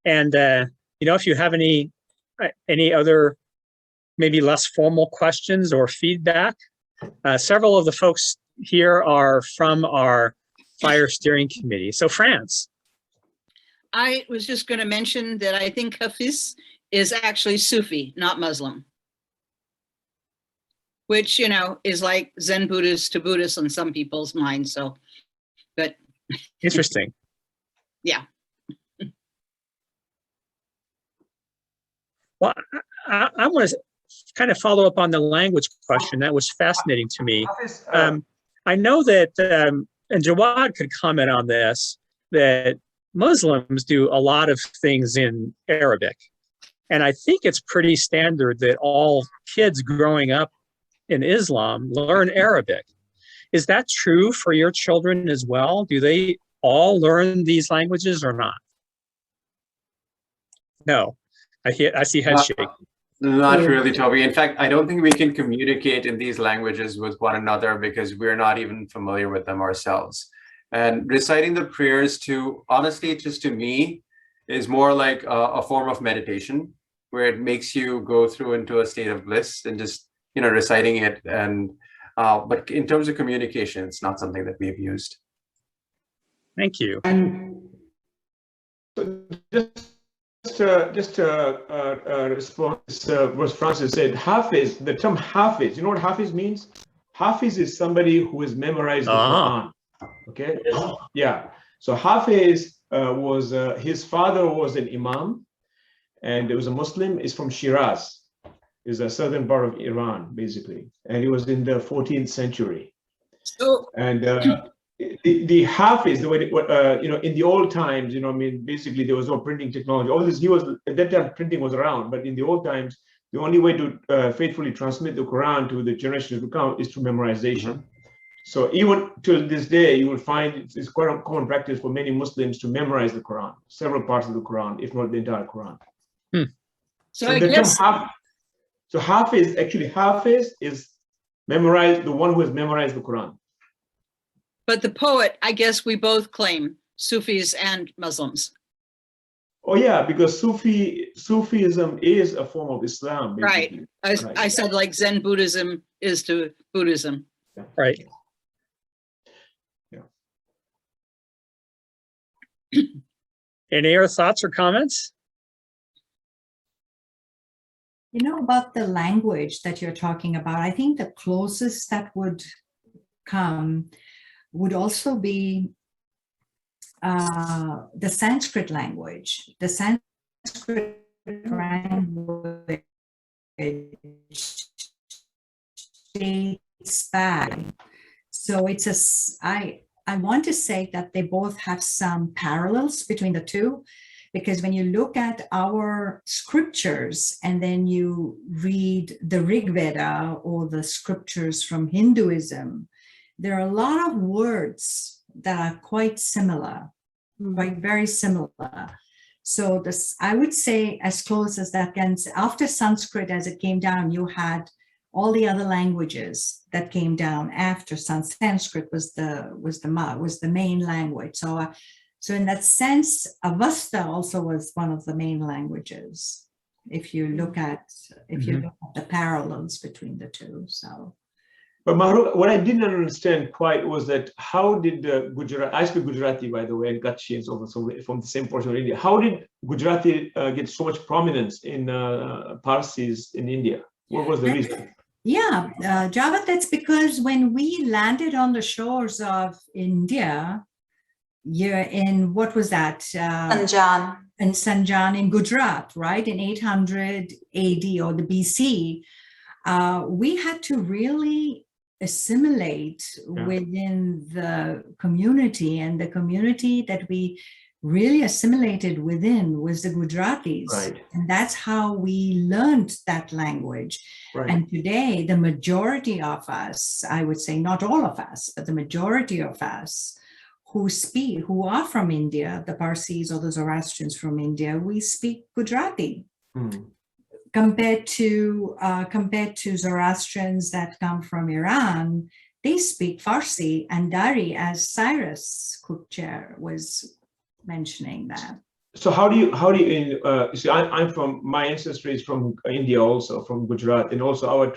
And you know, if you have any other maybe less formal questions or feedback, several of the folks here are from our FIRE Steering Committee. So France. I was just going to mention that I think Hafiz is actually Sufi, not Muslim, which, you know, is like Zen Buddhist to Buddhist in some people's minds. So, but interesting. Yeah. Well, I want to kind of follow up on the language question. That was fascinating to me. I know that, and Jawad could comment on this, that Muslims do a lot of things in Arabic. And I think it's pretty standard that all kids growing up in Islam learn Arabic. Is that true for your children as well? Do they all learn these languages or not? No. I see head shaking. Not really, Toby. In fact, I don't think we can communicate in these languages with one another because we're not even familiar with them ourselves. And reciting the prayers honestly, just to me, is more like a form of meditation where it makes you go through into a state of bliss and just, you know, reciting it. And but in terms of communication, it's not something that we've used. Thank you. And just to respond to what Francis said, Hafiz, the term Hafiz, you know what Hafiz means? Hafiz is somebody who has memorized the Quran. Okay, yeah. So Hafiz was, his father was an Imam, and it was a Muslim. Is from Shiraz, is a southern part of Iran, basically, and he was in the 14th century. So, and the Hafiz, the way you know, in the old times, you know, I mean, basically there was no printing technology. All this, at that time printing was around, but in the old times, the only way to faithfully transmit the Quran to the generations to come is through memorization. Mm-hmm. So even to this day, you will find it's quite a common practice for many Muslims to memorize the Quran, several parts of the Quran, if not the entire Quran. Hmm. So I guess. So Hafiz is memorized, the one who has memorized the Quran. But the poet, I guess we both claim Sufis and Muslims. Oh yeah, because Sufism is a form of Islam. Basically. Right. I said like Zen Buddhism is to Buddhism. Yeah. Right. Yeah. Any other thoughts or comments? You know, about the language that you're talking about, I think the closest that would come would also be the Sanskrit language. The Sanskrit language dates back. So it's I want to say that they both have some parallels between the two, because when you look at our scriptures and then you read the Rig Veda or the scriptures from Hinduism, there are a lot of words that are quite similar, quite very similar. So this, I would say, as close as that can. After Sanskrit, as it came down, you had all the other languages that came down after Sanskrit was the main language. So in that sense, Avesta also was one of the main languages. If you look at the parallels between the two. So. But Mahrukh, what I didn't understand quite was that how did Gujarat, I speak Gujarati, by the way, and Kutchi and so on, so from the same portion of India. How did Gujarati get so much prominence in Parsis in India? What was the reason? Yeah, Javad, that's because when we landed on the shores of India, in, what was that? Sanjan. In Sanjan in Gujarat, right? In 800 AD or the BC, we had to really assimilate within the community, and the community that we really assimilated within was the Gujaratis. Right. And that's how we learned that language. Right. And today, the majority of us, I would say not all of us, but the majority of us who are from India, the Parsis or the Zoroastrians from India, we speak Gujarati. Compared to Zoroastrians that come from Iran, they speak Farsi and Dari, as Cyrus Kupcher was mentioning that. So how do you see? I'm from, my ancestry is from India, also from Gujarat, and also our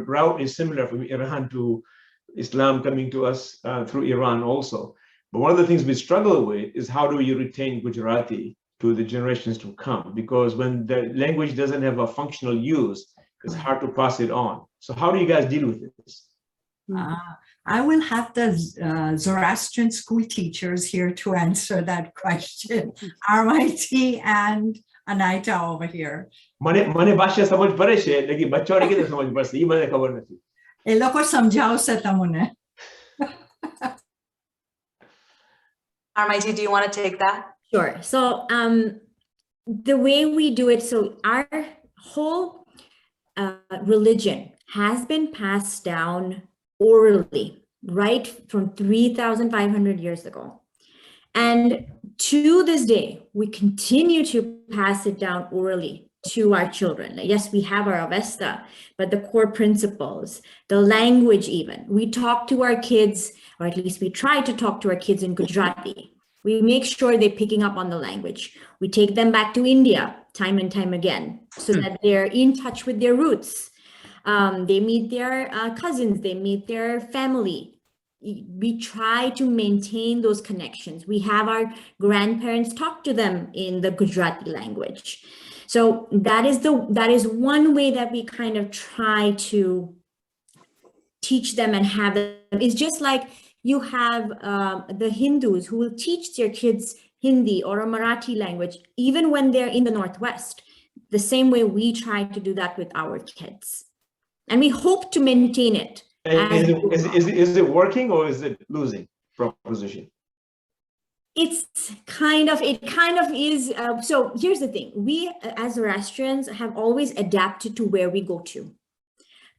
route is similar from Iran to Islam coming to us through Iran also. But one of the things we struggle with is how do you retain Gujarati to the generations to come? Because when the language doesn't have a functional use, it's hard to pass it on. So how do you guys deal with this? I will have the Zoroastrian school teachers here to answer that question. RYT and Anaita over here. મને ભાષા સમજ પડે છે, લેકિન બચ્ચાઓને કેવી રીતે સમજ પડશે એ મને ખબર નથી. એ લોકો સમજાવશે તમને. RMIT, do you want to take that? Sure. So the way we do it, so our whole religion has been passed down orally, right from 3,500 years ago. And to this day, we continue to pass it down orally to our children. Yes, we have our Avesta, but the core principles, the language even, we talk to our kids, or at least we try to talk to our kids in Gujarati. We make sure they're picking up on the language. We take them back to India time and time again so that they're in touch with their roots. They meet their cousins, they meet their family. We try to maintain those connections. We have our grandparents talk to them in the Gujarati language. So that is one way that we kind of try to teach them and have them. It's just like you have the Hindus who will teach their kids Hindi or a Marathi language, even when they're in the Northwest. The same way we try to do that with our kids. And we hope to maintain it. Is it working or is it losing proposition? It kind of is. So here's the thing. We as Zoroastrians have always adapted to where we go to.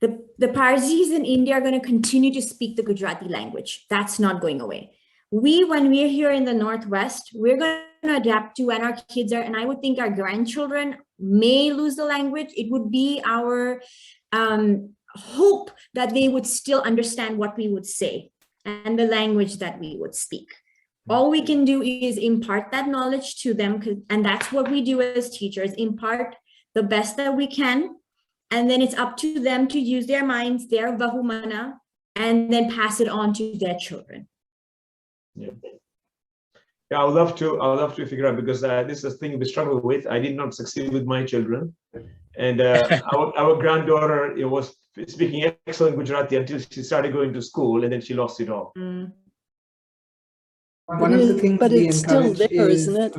The Parsis in India are going to continue to speak the Gujarati language. That's not going away. When we're here in the Northwest, we're going to adapt to, and our kids are, and I would think our grandchildren may lose the language. It would be our hope that they would still understand what we would say and the language that we would speak. All we can do is impart that knowledge to them, and that's what we do as teachers, impart the best that we can, and then it's up to them to use their minds, their vahumana, and then pass it on to their children. Yeah, I would love to figure out, because this is a thing we struggle with. I did not succeed with my children, and our granddaughter was speaking excellent Gujarati until she started going to school, and then she lost it all. One of the things we it's still encourage there, is, isn't it?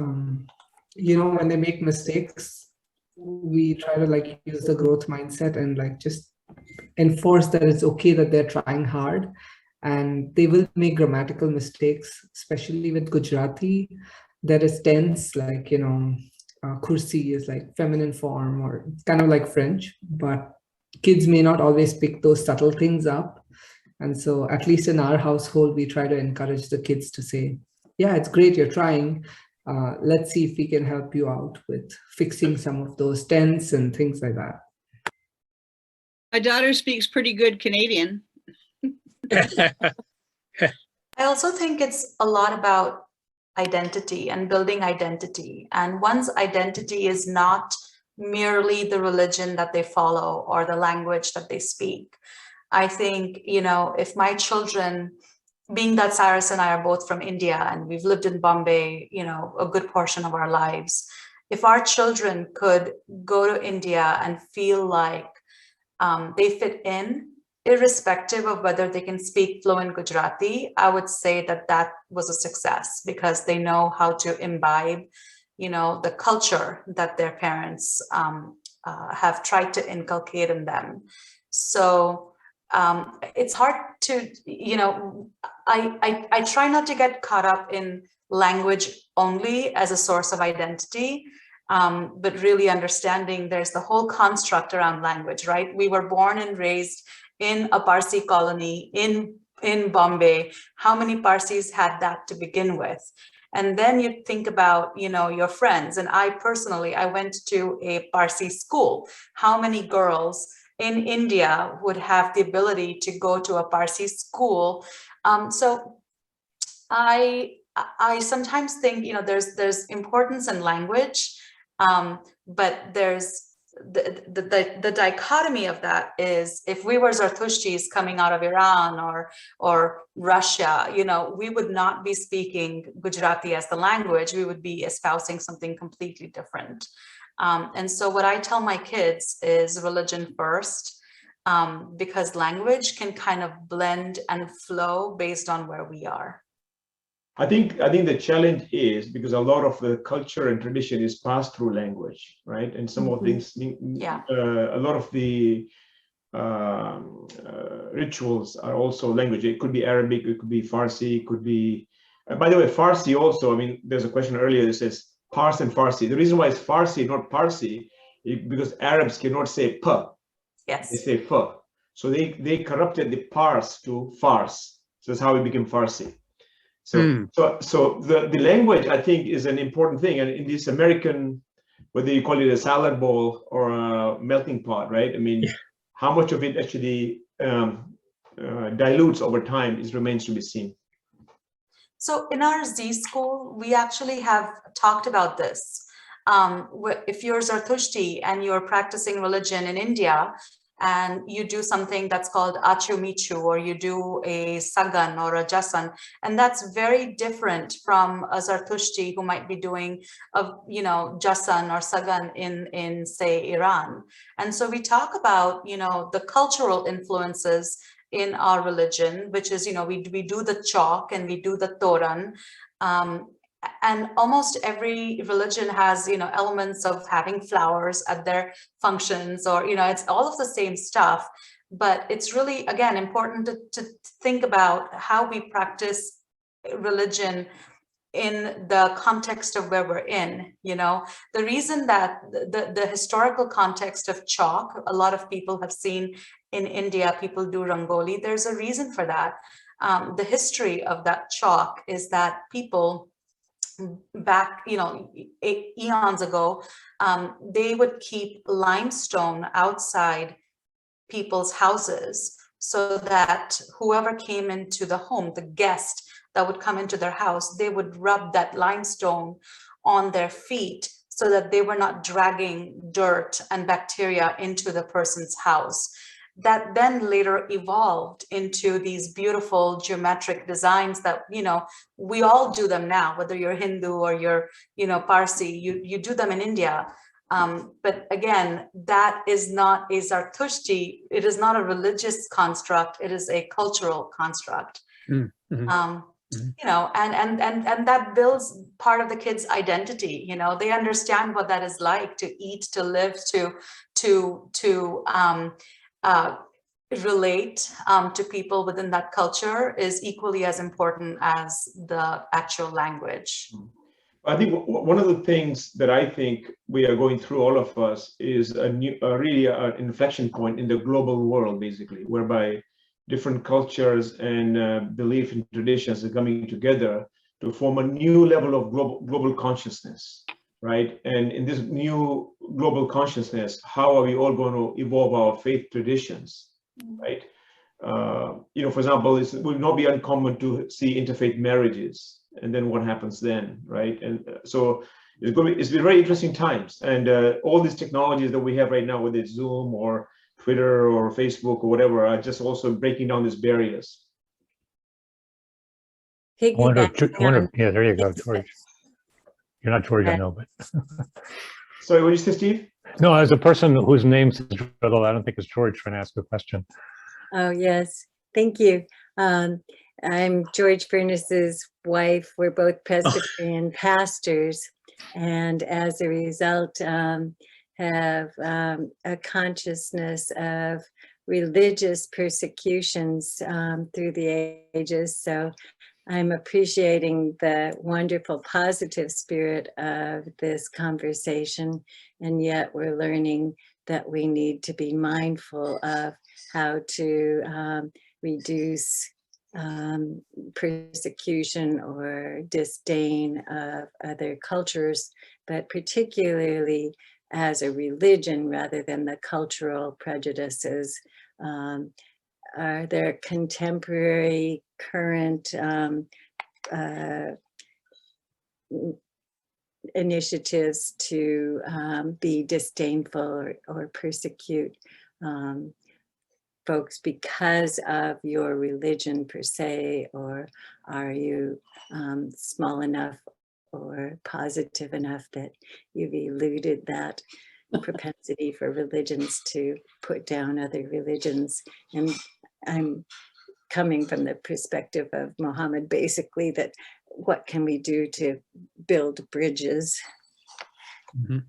When they make mistakes, we try to use the growth mindset and just enforce that it's okay that they're trying hard, and they will make grammatical mistakes, especially with Gujarati. There is tense, kursi is feminine form, or it's kind of like French, but kids may not always pick those subtle things up. And so at least in our household, we try to encourage the kids to say, yeah, it's great you're trying, let's see if we can help you out with fixing some of those tense and things like that. My daughter speaks pretty good Canadian. I also think it's a lot about identity and building identity. And one's identity is not merely the religion that they follow or the language that they speak. I think, you know, if my children, being that Cyrus and I are both from India and we've lived in Bombay, you know, a good portion of our lives, if our children could go to India and feel like they fit in, irrespective of whether they can speak fluent Gujarati, I would say that that was a success because they know how to imbibe, you know, the culture that their parents have tried to inculcate in them. So it's hard to, you know, I try not to get caught up in language only as a source of identity. But really understanding there's the whole construct around language, right? We were born and raised in a Parsi colony in Bombay. How many Parsis had that to begin with? And then you think about, you know, your friends. And I personally, I went to a Parsi school. How many girls in India would have the ability to go to a Parsi school? So I sometimes think, you know, there's importance in language. But there's the dichotomy of that is if we were Zartushtis coming out of Iran or Russia, you know, we would not be speaking Gujarati as the language. We would be espousing something completely different. And so what I tell my kids is religion first, because language can kind of blend and flow based on where we are. I think the challenge is because a lot of the culture and tradition is passed through language, right? And some of things, a lot of the rituals are also language. It could be Arabic, it could be Farsi, it could be. By the way, Farsi also. I mean, there's a question earlier that says Pars and Farsi. The reason why it's Farsi, not Parsi, is because Arabs cannot say p. Yes. They say f. So they corrupted the Pars to Fars. So that's how it became Farsi. So the language, I think, is an important thing. And in this American, whether you call it a salad bowl or a melting pot, right? I mean, how much of it actually dilutes over time remains to be seen. So in our Z school, we actually have talked about this. If you're Zartushti and you're practicing religion in India, and you do something that's called Achu Michu, or you do a Sagan or a Jasan, and that's very different from a Zartushti who might be doing a, you know, Jasan or Sagan in say Iran. And so we talk about, you know, the cultural influences in our religion, which is, you know, we do the chalk and we do the Toran. And almost every religion has, you know, elements of having flowers at their functions, or, you know, it's all of the same stuff. But it's really, again, important to think about how we practice religion in the context of where we're in. You know, the reason that the historical context of chalk, a lot of people have seen in India, people do Rangoli. There's a reason for that. The history of that chalk is that people back, you know, eons ago, they would keep limestone outside people's houses so that whoever came into the home, the guest that would come into their house, they would rub that limestone on their feet so that they were not dragging dirt and bacteria into the person's house. That then later evolved into these beautiful geometric designs that, you know, we all do them now, whether you're Hindu or you're, you know, Parsi, you do them in India. But again, that is not a Zartushti, it is not a religious construct, it is a cultural construct. You know, and that builds part of the kids' identity. You know, they understand what that is like to eat, to live, to relate to people within that culture is equally as important as the actual language. I think one of the things that I think we are going through, all of us, is really an inflection point in the global world, basically, whereby different cultures and belief and traditions are coming together to form a new level of global consciousness, right? And in this new global consciousness, how are we all going to evolve our faith traditions, right? You know, for example, it will not be uncommon to see interfaith marriages, and then what happens then, right? And so it's been very interesting times, and all these technologies that we have right now, whether it's Zoom or Twitter or Facebook or whatever, are just also breaking down these barriers. I wonder, yeah, there you go, George. You're not George, I know, but. Sorry, what did you say, Steve? No, as a person whose name says Dribble, I don't think it's George trying to ask a question. Oh, yes. Thank you. I'm George Furness's wife. We're both Presbyterian pastors, and as a result, have a consciousness of religious persecutions through the ages. So I'm appreciating the wonderful positive spirit of this conversation, and yet we're learning that we need to be mindful of how to reduce persecution or disdain of other cultures, but particularly as a religion rather than the cultural prejudices. Are there contemporary, current initiatives to be disdainful or persecute folks because of your religion per se, or are you small enough or positive enough that you've eluded that propensity for religions to put down other religions? And I'm coming from the perspective of Muhammad, basically, that what can we do to build bridges? Mm-hmm.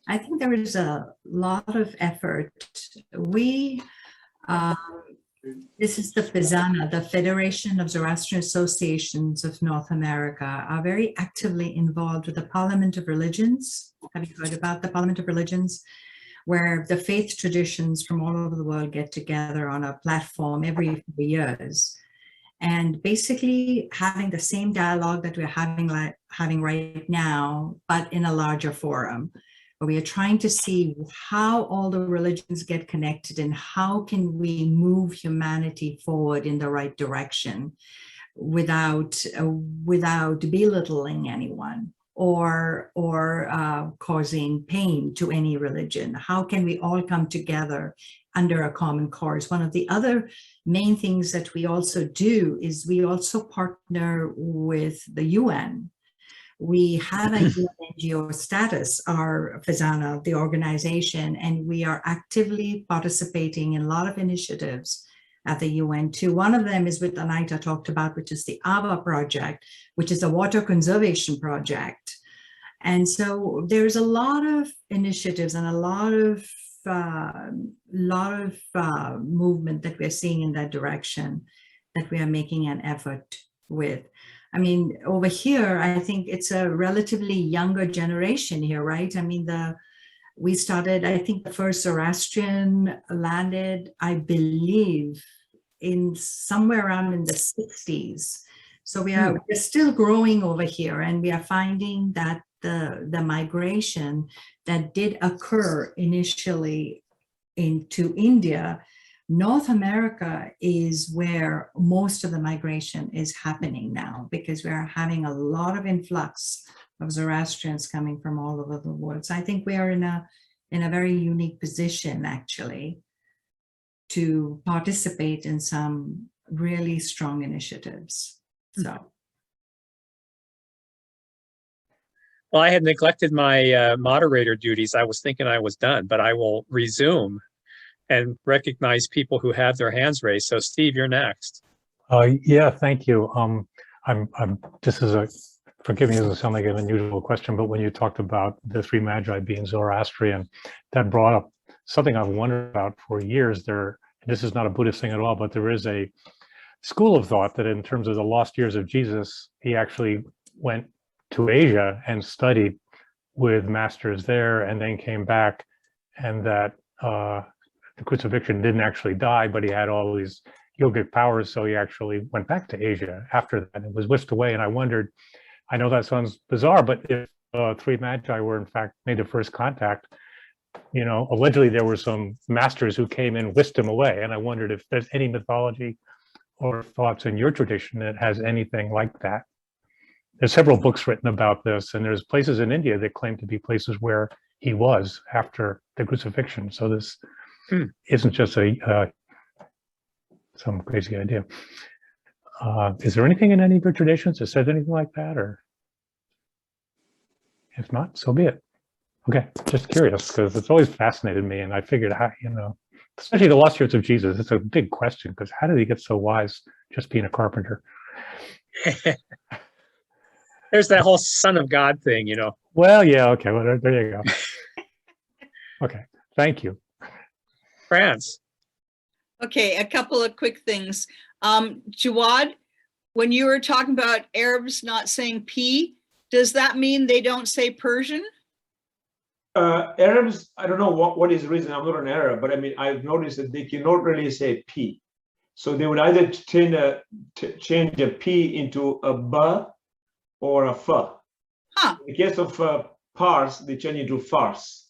I think there is a lot of effort. This is the FIZANA, the Federation of Zoroastrian Associations of North America, are very actively involved with the Parliament of Religions. Have you heard about the Parliament of Religions? Where the faith traditions from all over the world get together on a platform every 4 years. And basically having the same dialogue that we're having right now, but in a larger forum. We are trying to see how all the religions get connected and how can we move humanity forward in the right direction without belittling anyone or causing pain to any religion. How can we all come together under a common cause? One of the other main things that we also do is we also partner with the UN. We have a NGO status, our FIZANA, the organization, and we are actively participating in a lot of initiatives at the UN too. One of them is what Anita talked about, which is the AVA project, which is a water conservation project. And so there's a lot of initiatives and a lot of movement that we're seeing in that direction that we are making an effort with. I mean, over here, I think it's a relatively younger generation here, right? I mean, we started, I think the first Zoroastrian landed, I believe, in somewhere around in the 60s. So we're still growing over here, and we are finding that the migration that did occur initially into India, North America is where most of the migration is happening now, because we are having a lot of influx of Zoroastrians coming from all over the world. So I think we are in a very unique position, actually, to participate in some really strong initiatives. So. Well, I had neglected my moderator duties. I was thinking I was done, but I will resume and recognize people who have their hands raised. So Steve, you're next. Yeah, thank you. This is forgive me, this doesn't sound like an unusual question, but when you talked about the three magi being Zoroastrian, that brought up something I've wondered about for years. This is not a Buddhist thing at all, but there is a school of thought that in terms of the lost years of Jesus, he actually went to Asia and studied with masters there and then came back, and that the crucifixion didn't actually die, but he had all these yogic powers, so he actually went back to Asia after that and was whisked away. And I wondered, I know that sounds bizarre, but if three magi were in fact made the first contact, you know, allegedly there were some masters who came and whisked him away. And I wondered if there's any mythology or thoughts in your tradition that has anything like that. There's several books written about this, and there's places in India that claim to be places where he was after the crucifixion. So this isn't just some crazy idea. Is there anything in any of your traditions that says anything like that, or if not, so be it. Okay, just curious, because it's always fascinated me, and I figured how, you know, especially the lost years of Jesus, it's a big question, because how did he get so wise just being a carpenter? There's that whole son of God thing, you know. Well, yeah, okay, well, there you go. Okay, thank you. France. Okay, a couple of quick things. Jawad, when you were talking about Arabs not saying P, does that mean they don't say Persian? Arabs, I don't know what is the reason. I'm not an Arab, but I mean, I've noticed that they cannot really say P. So they would either change a P into a B or a F. Huh. In the case of Pars, they change it to Fars,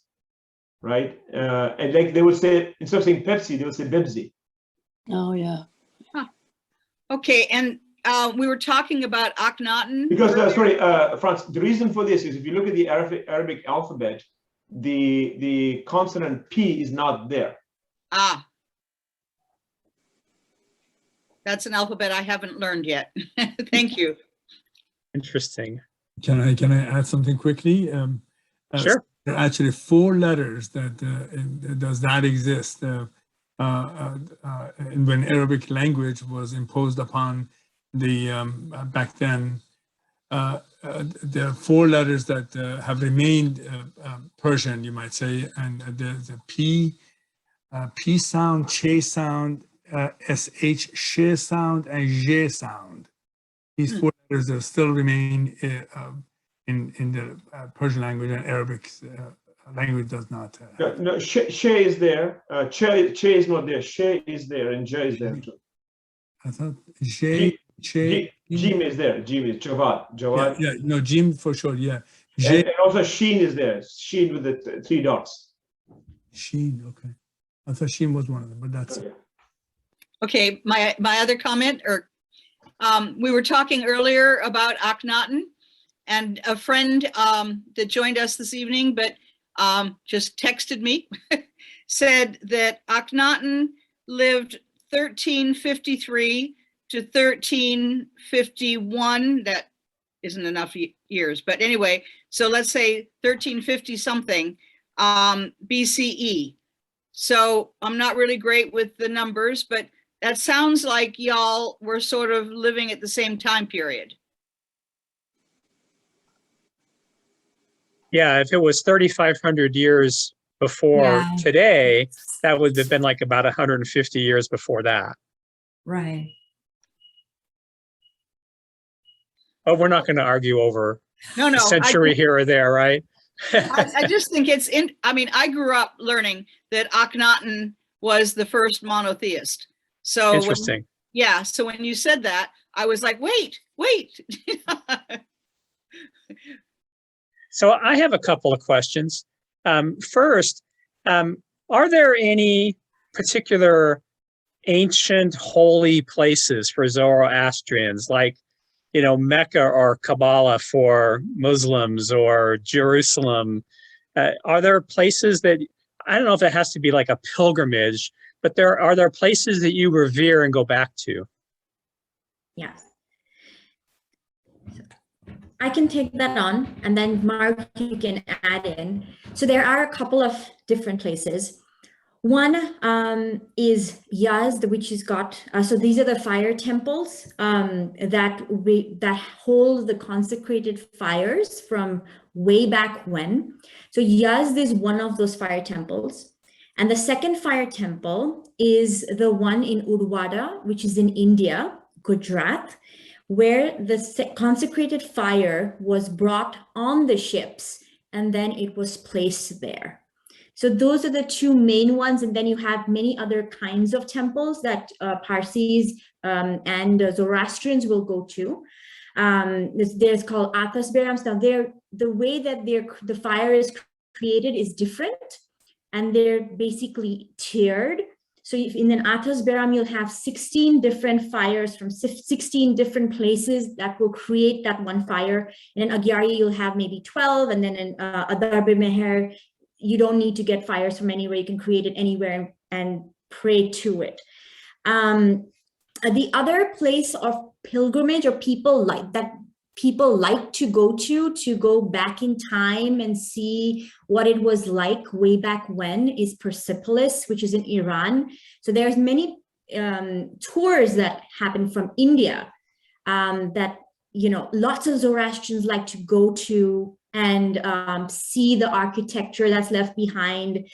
right? And like they would say, instead of saying Pepsi, they would say Bebsi. Oh, yeah. Huh. Okay, and we were talking about Akhenaten. Because, sorry, Franz, the reason for this is if you look at the Arabic alphabet, the consonant P is not there. Ah. That's an alphabet I haven't learned yet. Thank you. Interesting. Can I add something quickly? Sure. There are actually 4 letters that does not exist when Arabic language was imposed upon the back then. There are 4 letters that have remained Persian, you might say, and there's a P sound, Che sound, SH, She sound, and J sound. These 4 letters that still remain in the Persian language, and Arabic language does not. No, She is there. Che is not there. She is there, and J is there too. I thought J. Jim is there. Jim is Jawad. Yeah, no, Jim for sure. Yeah, and also Sheen is there. Sheen with the 3 dots. Sheen, okay. I thought Sheen was one of them, but that's it. Okay, my other comment, or we were talking earlier about Akhenaten, and a friend that joined us this evening, but just texted me, said that Akhenaten lived 1353 to 1351. That isn't enough years, but anyway, so let's say 1350 something BCE. So I'm not really great with the numbers, but that sounds like y'all were sort of living at the same time period. Yeah, if it was 3,500 years before today, that would have been like about 150 years before that. Right. Oh, we're not going to argue over No, a century here or there, right? I just think it's I mean, I grew up learning that Akhenaten was the first monotheist. So interesting. So when you said that, I was like, wait. So I have a couple of questions. First, are there any particular ancient holy places for Zoroastrians, like, you know, Mecca or Kabbalah for Muslims, or Jerusalem? Are there places that, I don't know if it has to be like a pilgrimage, but are there places that you revere and go back to? Yes. I can take that on, and then Mark, you can add in. So there are a couple of different places. One is Yazd, which is so these are the fire temples that hold the consecrated fires from way back when. So Yazd is one of those fire temples. And the second fire temple is the one in Urwada, which is in India, Gujarat, where the consecrated fire was brought on the ships and then it was placed there. So those are the two main ones. And then you have many other kinds of temples that Parsis and Zoroastrians will go to. There's called Athas Berams. Now the way that the fire is created is different, and they're basically tiered. So if in an Athas Beram, you'll have 16 different fires from 16 different places that will create that one fire. In an Agyari, you'll have maybe 12, and then in Adarbe Meher, you don't need to get fires from anywhere. You can create it anywhere and pray to it. The other place of pilgrimage, or people like to go back in time and see what it was like way back when, is Persepolis, which is in Iran. So there's many tours that happen from India that, lots of Zoroastrians like to go to and see the architecture that's left behind,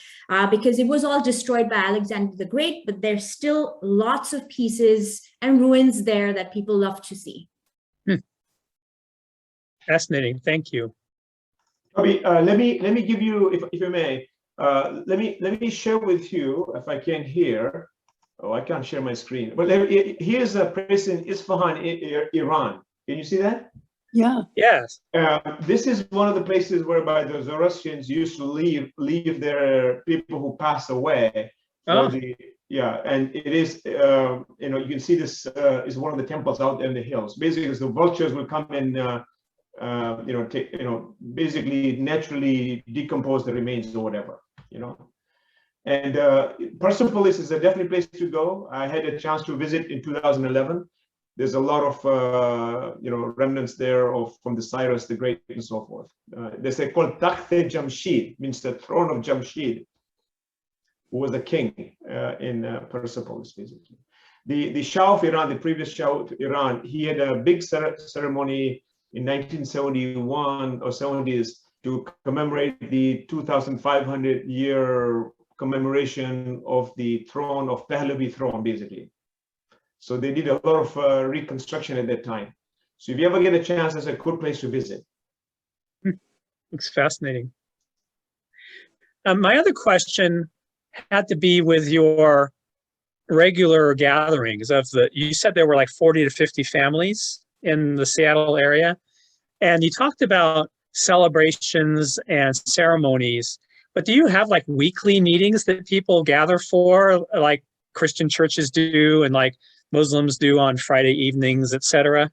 because it was all destroyed by Alexander the Great, but there's still lots of pieces and ruins there that people love to see. Fascinating. Thank you. Toby, let me give you, if I may, let me share with you, if I can here. Oh, I can't share my screen. But here's a place in Isfahan, Iran. Can you see that? Yeah. Yes. This is one of the places whereby the Zoroastrians used to leave their people who pass away. Oh. And it is, you can see this is one of the temples out in the hills. Basically, the vultures will come and basically naturally decompose the remains or whatever, And Persepolis is a definite place to go. I had a chance to visit in 2011. There's a lot of remnants there from the Cyrus the Great and so forth. They say called Takhte Jamshid, means the throne of Jamshid, who was a king in Persepolis, basically. The Shah of Iran, the previous Shah of Iran, he had a big ceremony in 1971 or 70s to commemorate the 2,500 year commemoration of the throne of Pahlavi throne, basically. So they did a lot of reconstruction at that time. So if you ever get a chance, that's a good place to visit. Looks fascinating. My other question had to be with your regular gatherings you said there were like 40 to 50 families in the Seattle area. And you talked about celebrations and ceremonies, but do you have like weekly meetings that people gather for, like Christian churches do and like Muslims do on Friday evenings, etc.?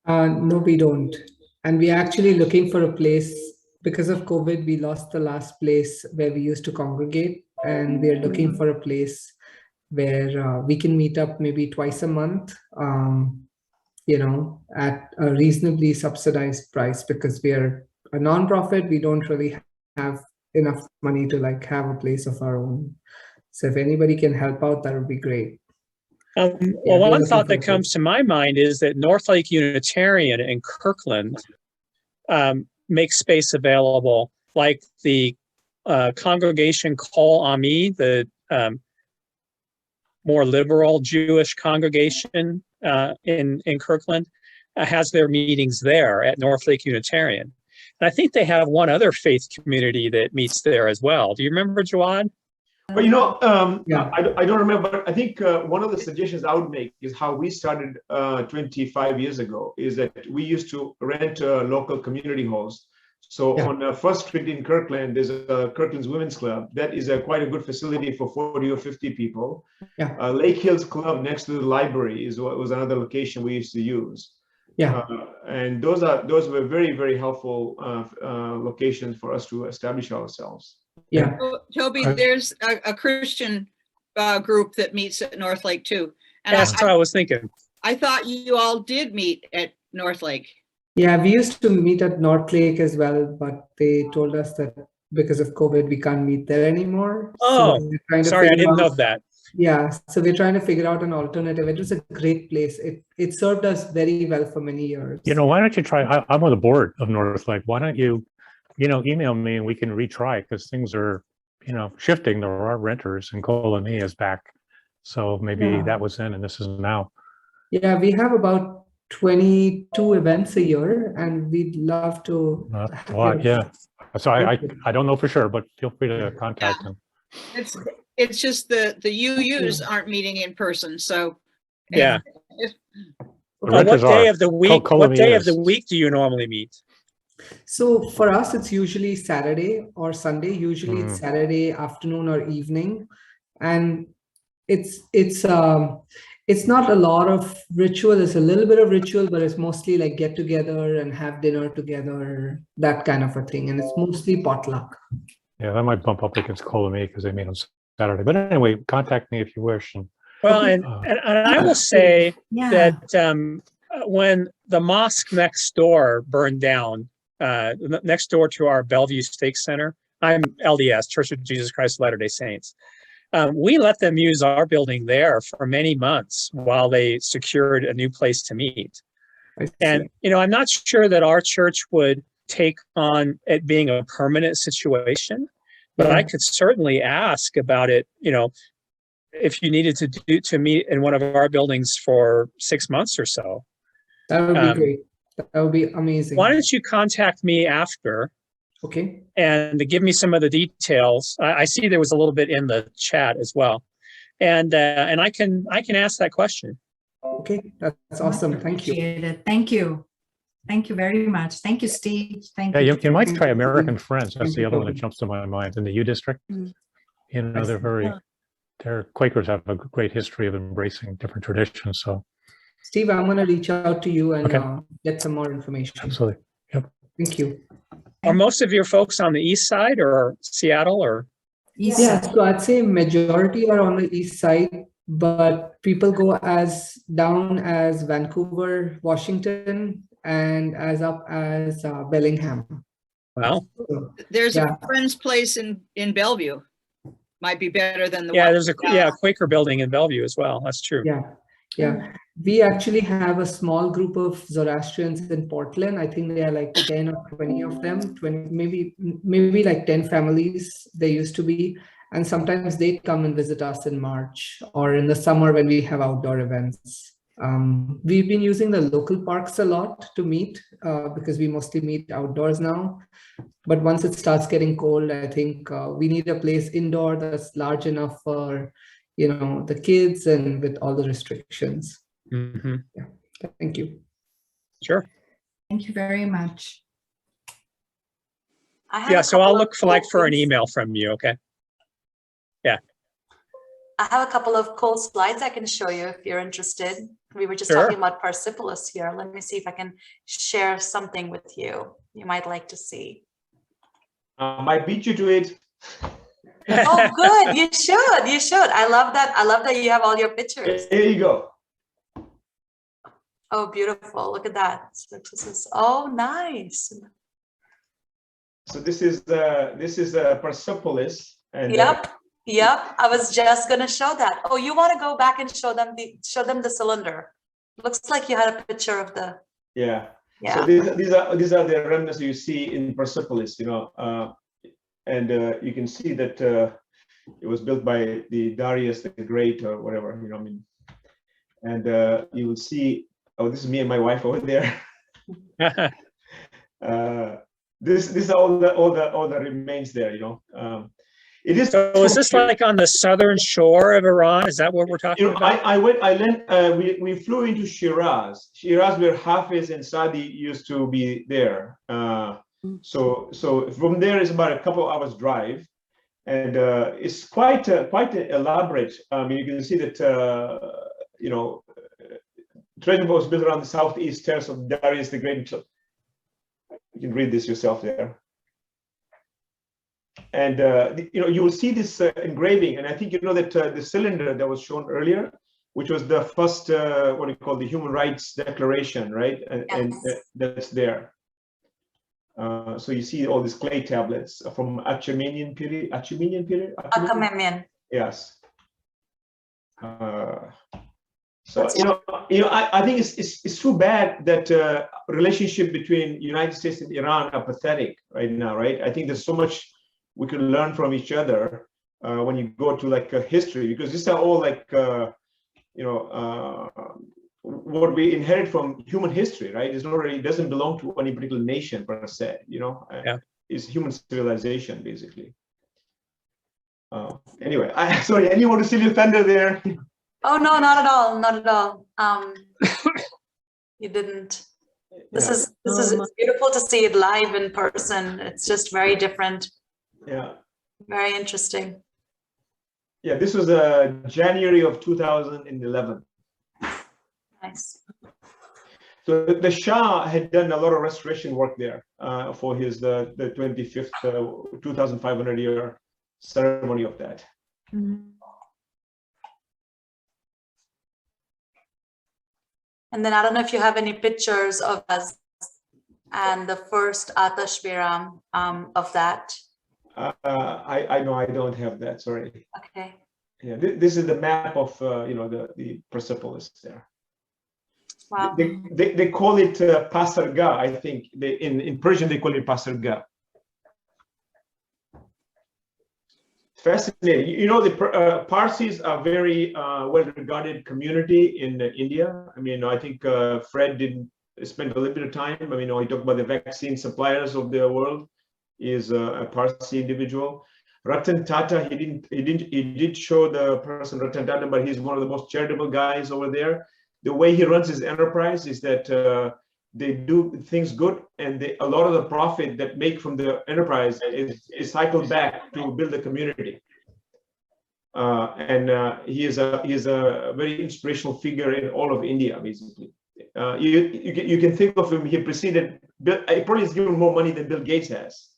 No, we don't. And we're actually looking for a place. Because of COVID, we lost the last place where we used to congregate, and we're looking for a place where we can meet up maybe twice a month, at a reasonably subsidized price, because we are a nonprofit. We don't really have enough money to have a place of our own. So if anybody can help out, that would be great. Well, one thought that comes to my mind is that Northlake Unitarian in Kirkland makes space available, like the congregation Kol Ami, the more liberal Jewish congregation in Kirkland, has their meetings there at Northlake Unitarian. And I think they have one other faith community that meets there as well. Do you remember, Jawad? Well, I don't remember, but I think one of the suggestions I would make is how we started 25 years ago, is that we used to rent local community halls. So on First Street in Kirkland, there's a Kirkland's Women's Club. That is quite a good facility for 40 or 50 people. Lake Hills Club next to the library was another location we used to use. And those were very, very helpful locations for us to establish ourselves. Toby, there's a Christian group that meets at Northlake too. And that's what I was thinking. I thought you all did meet at Northlake. Yeah, we used to meet at Northlake as well, but they told us that because of COVID, we can't meet there anymore. Oh, sorry, I didn't know that. Yeah, so we're trying to figure out an alternative. It was a great place. It served us very well for many years. Why don't you try? I'm on the board of Northlake. Why don't you, email me and we can retry, because things are, shifting. There are renters, and Kolami is back. So maybe that was then and this is now. Yeah, we have about 22 events a year, and we'd love to. Yeah, So I don't know for sure, but feel free to contact him. It's just the UUs aren't meeting in person, so. Yeah. What day of the week? What day of the week do you normally meet? So for us, it's usually Saturday or Sunday. Usually it's Saturday afternoon or evening, and it's not a lot of ritual. It's a little bit of ritual, but it's mostly like get together and have dinner together, that kind of a thing. And it's mostly potluck. Yeah, that might bump up against Colomé because they meet on Saturday. But anyway, contact me if you wish. And well, and I will say that when the mosque next door burned down, next door to our Bellevue Stake Center, I'm LDS, Church of Jesus Christ of Latter-day Saints. We let them use our building there for many months while they secured a new place to meet. And, I'm not sure that our church would take on it being a permanent situation, but I could certainly ask about it, if you needed to meet in one of our buildings for 6 months or so. That would be great. That would be amazing. Why don't you contact me after? Okay. And to give me some of the details. I see there was a little bit in the chat as well, and I can ask that question. Okay, that's awesome. Thank you. Thank you. Thank you very much. Thank you, Steve. Thank you. Yeah, you might try American Friends. That's the other one that jumps to my mind in the U District. Their Quakers have a great history of embracing different traditions. So, Steve, I'm going to reach out to you and get some more information. Absolutely. Yep. Thank you. Are most of your folks on the east side or Seattle or? Yeah, so I'd say majority are on the east side, but people go as down as Vancouver, Washington, and as up as Bellingham. Wow. There's a friend's place in Bellevue. Might be better than the one. There's a Quaker building in Bellevue as well. That's true. Yeah. We actually have a small group of Zoroastrians in Portland. I think there are like 10 or 20 of them, 20, maybe like 10 families they used to be. And sometimes they come and visit us in March or in the summer when we have outdoor events. We've been using the local parks a lot to meet because we mostly meet outdoors now. But once it starts getting cold, I think we need a place indoor that's large enough for, the kids and with all the restrictions. Mm-hmm. Yeah. Thank you. Sure. Thank you very much. So I'll look for an email from you. Okay. Yeah. I have a couple of cool slides I can show you if you're interested. We were just talking about Persepolis here. Let me see if I can share something with you. You might like to see. Might beat you to it. Oh, good. You should. You should. I love that. I love that you have all your pictures. There you go. Oh, beautiful. Look at that. So this is nice. So this is Persepolis. And Yep. I was just gonna show that. Oh, you want to go back and show them the cylinder? Looks like you had a picture of the. Yeah. Yeah. So these are the remnants you see in Persepolis, and you can see that it was built by the Darius the Great or whatever, and you will see. Oh, this is me and my wife over there. This is all the remains there, It is. So is this like on the southern shore of Iran? Is that what we're talking about? We flew into Shiraz, where Hafiz and Sadi used to be there. So from there is about a couple of hours drive, and it's quite elaborate. You can see that treasure was built around the southeast terrace of Darius the Great. You can read this yourself there. And you will see this engraving, and I think that the cylinder that was shown earlier, which was the first what you call the Human Rights Declaration, right? And that's there. So you see all these clay tablets from Achaemenian period. Achaemenian. Yes. So I think it's too bad that relationship between United States and Iran are pathetic right now, right? I think there's so much we can learn from each other when you go to history, because these are all what we inherit from human history, right? It doesn't belong to any particular nation per se, Yeah. human civilization, basically. Anyway, sorry, anyone to steal your thunder there? Oh, no, not at all. Not at all. You didn't. This is it's beautiful to see it live in person. It's just very different. Yeah. Very interesting. Yeah, this was January of 2011. Nice. So the Shah had done a lot of restoration work there for his the 25th 2,500 year ceremony of that. Mm-hmm. And then I don't know if you have any pictures of us and the first Atash Viram of that. I know I don't have that. Sorry. Okay. Yeah, this is the map of the Persepolis there. Wow. They call it Pasargah. I think in Persian they call it Pasargah. Fascinating. You know, the Parsis are very well-regarded community in India. I mean, I think Fred didn't spend a little bit of time. I mean, he talked about the vaccine suppliers of the world. He is a Parsi individual. Ratan Tata, he did show the person Ratan Tata, but he's one of the most charitable guys over there. The way he runs his enterprise is that they do things good, and a lot of the profit that make from the enterprise is cycled back to build the community. He is a very inspirational figure in all of India, basically. You can think of him. He preceded Bill. He probably has given more money than Bill Gates has,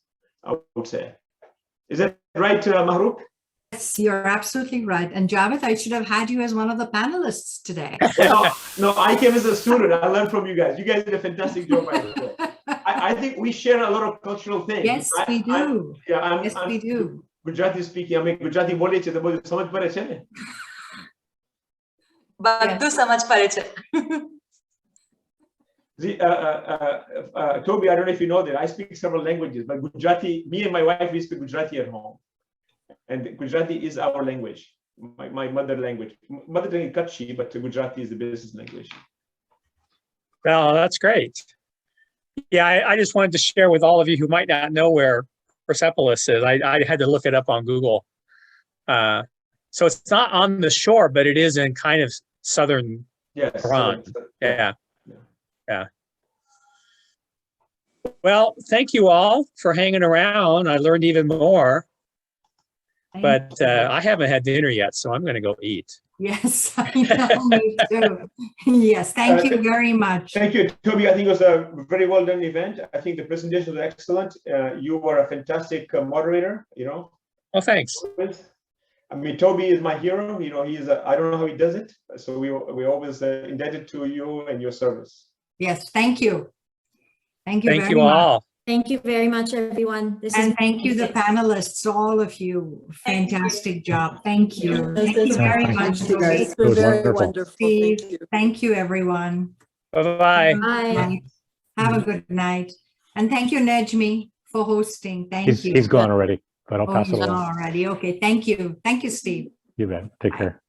I would say. Is that right, Mahrukh? Yes, you're absolutely right. And Javed, I should have had you as one of the panelists today. No, I came as a student. I learned from you guys. You guys did a fantastic job. I think we share a lot of cultural things. Yes, we do. Yes, we do. Gujarati speaking. I mean, Gujarati बोले छे तो बोले समझ पड़े छे ने. બધું સમજ પડે છે. Toby, I don't know if you know that I speak several languages, but Gujarati, me and my wife, we speak Gujarati at home. And Gujarati is our language, my mother language. Mother tongue is Kutchi, but Gujarati is the business language. Well, that's great. Yeah, I just wanted to share with all of you who might not know where Persepolis is. I had to look it up on Google. So it's not on the shore, but it is in kind of southern Iran. Yeah. Well, thank you all for hanging around. I learned even more. But I haven't had dinner yet, so I'm going to go eat. Yes, I know, me too. Yes, thank you very much. Thank you, Toby. I think it was a very well done event. I think the presentation was excellent. You were a fantastic moderator, Oh, thanks. I mean, Toby is my hero. He's I don't know how he does it. So we're always indebted to you and your service. Yes, thank you. Thank you very much. All. Thank you very much, everyone. Thank you, the panelists, all of you. Fantastic job. Thank you. Thank you very much. It was very wonderful. Steve, thank you, everyone. Bye-bye. Bye. Have a good night. And thank you, Nejmi, for hosting. Thank you. He's gone already, but I'll pass it he's along. gone already. Okay, thank you. Thank you, Steve. You bet. Take care.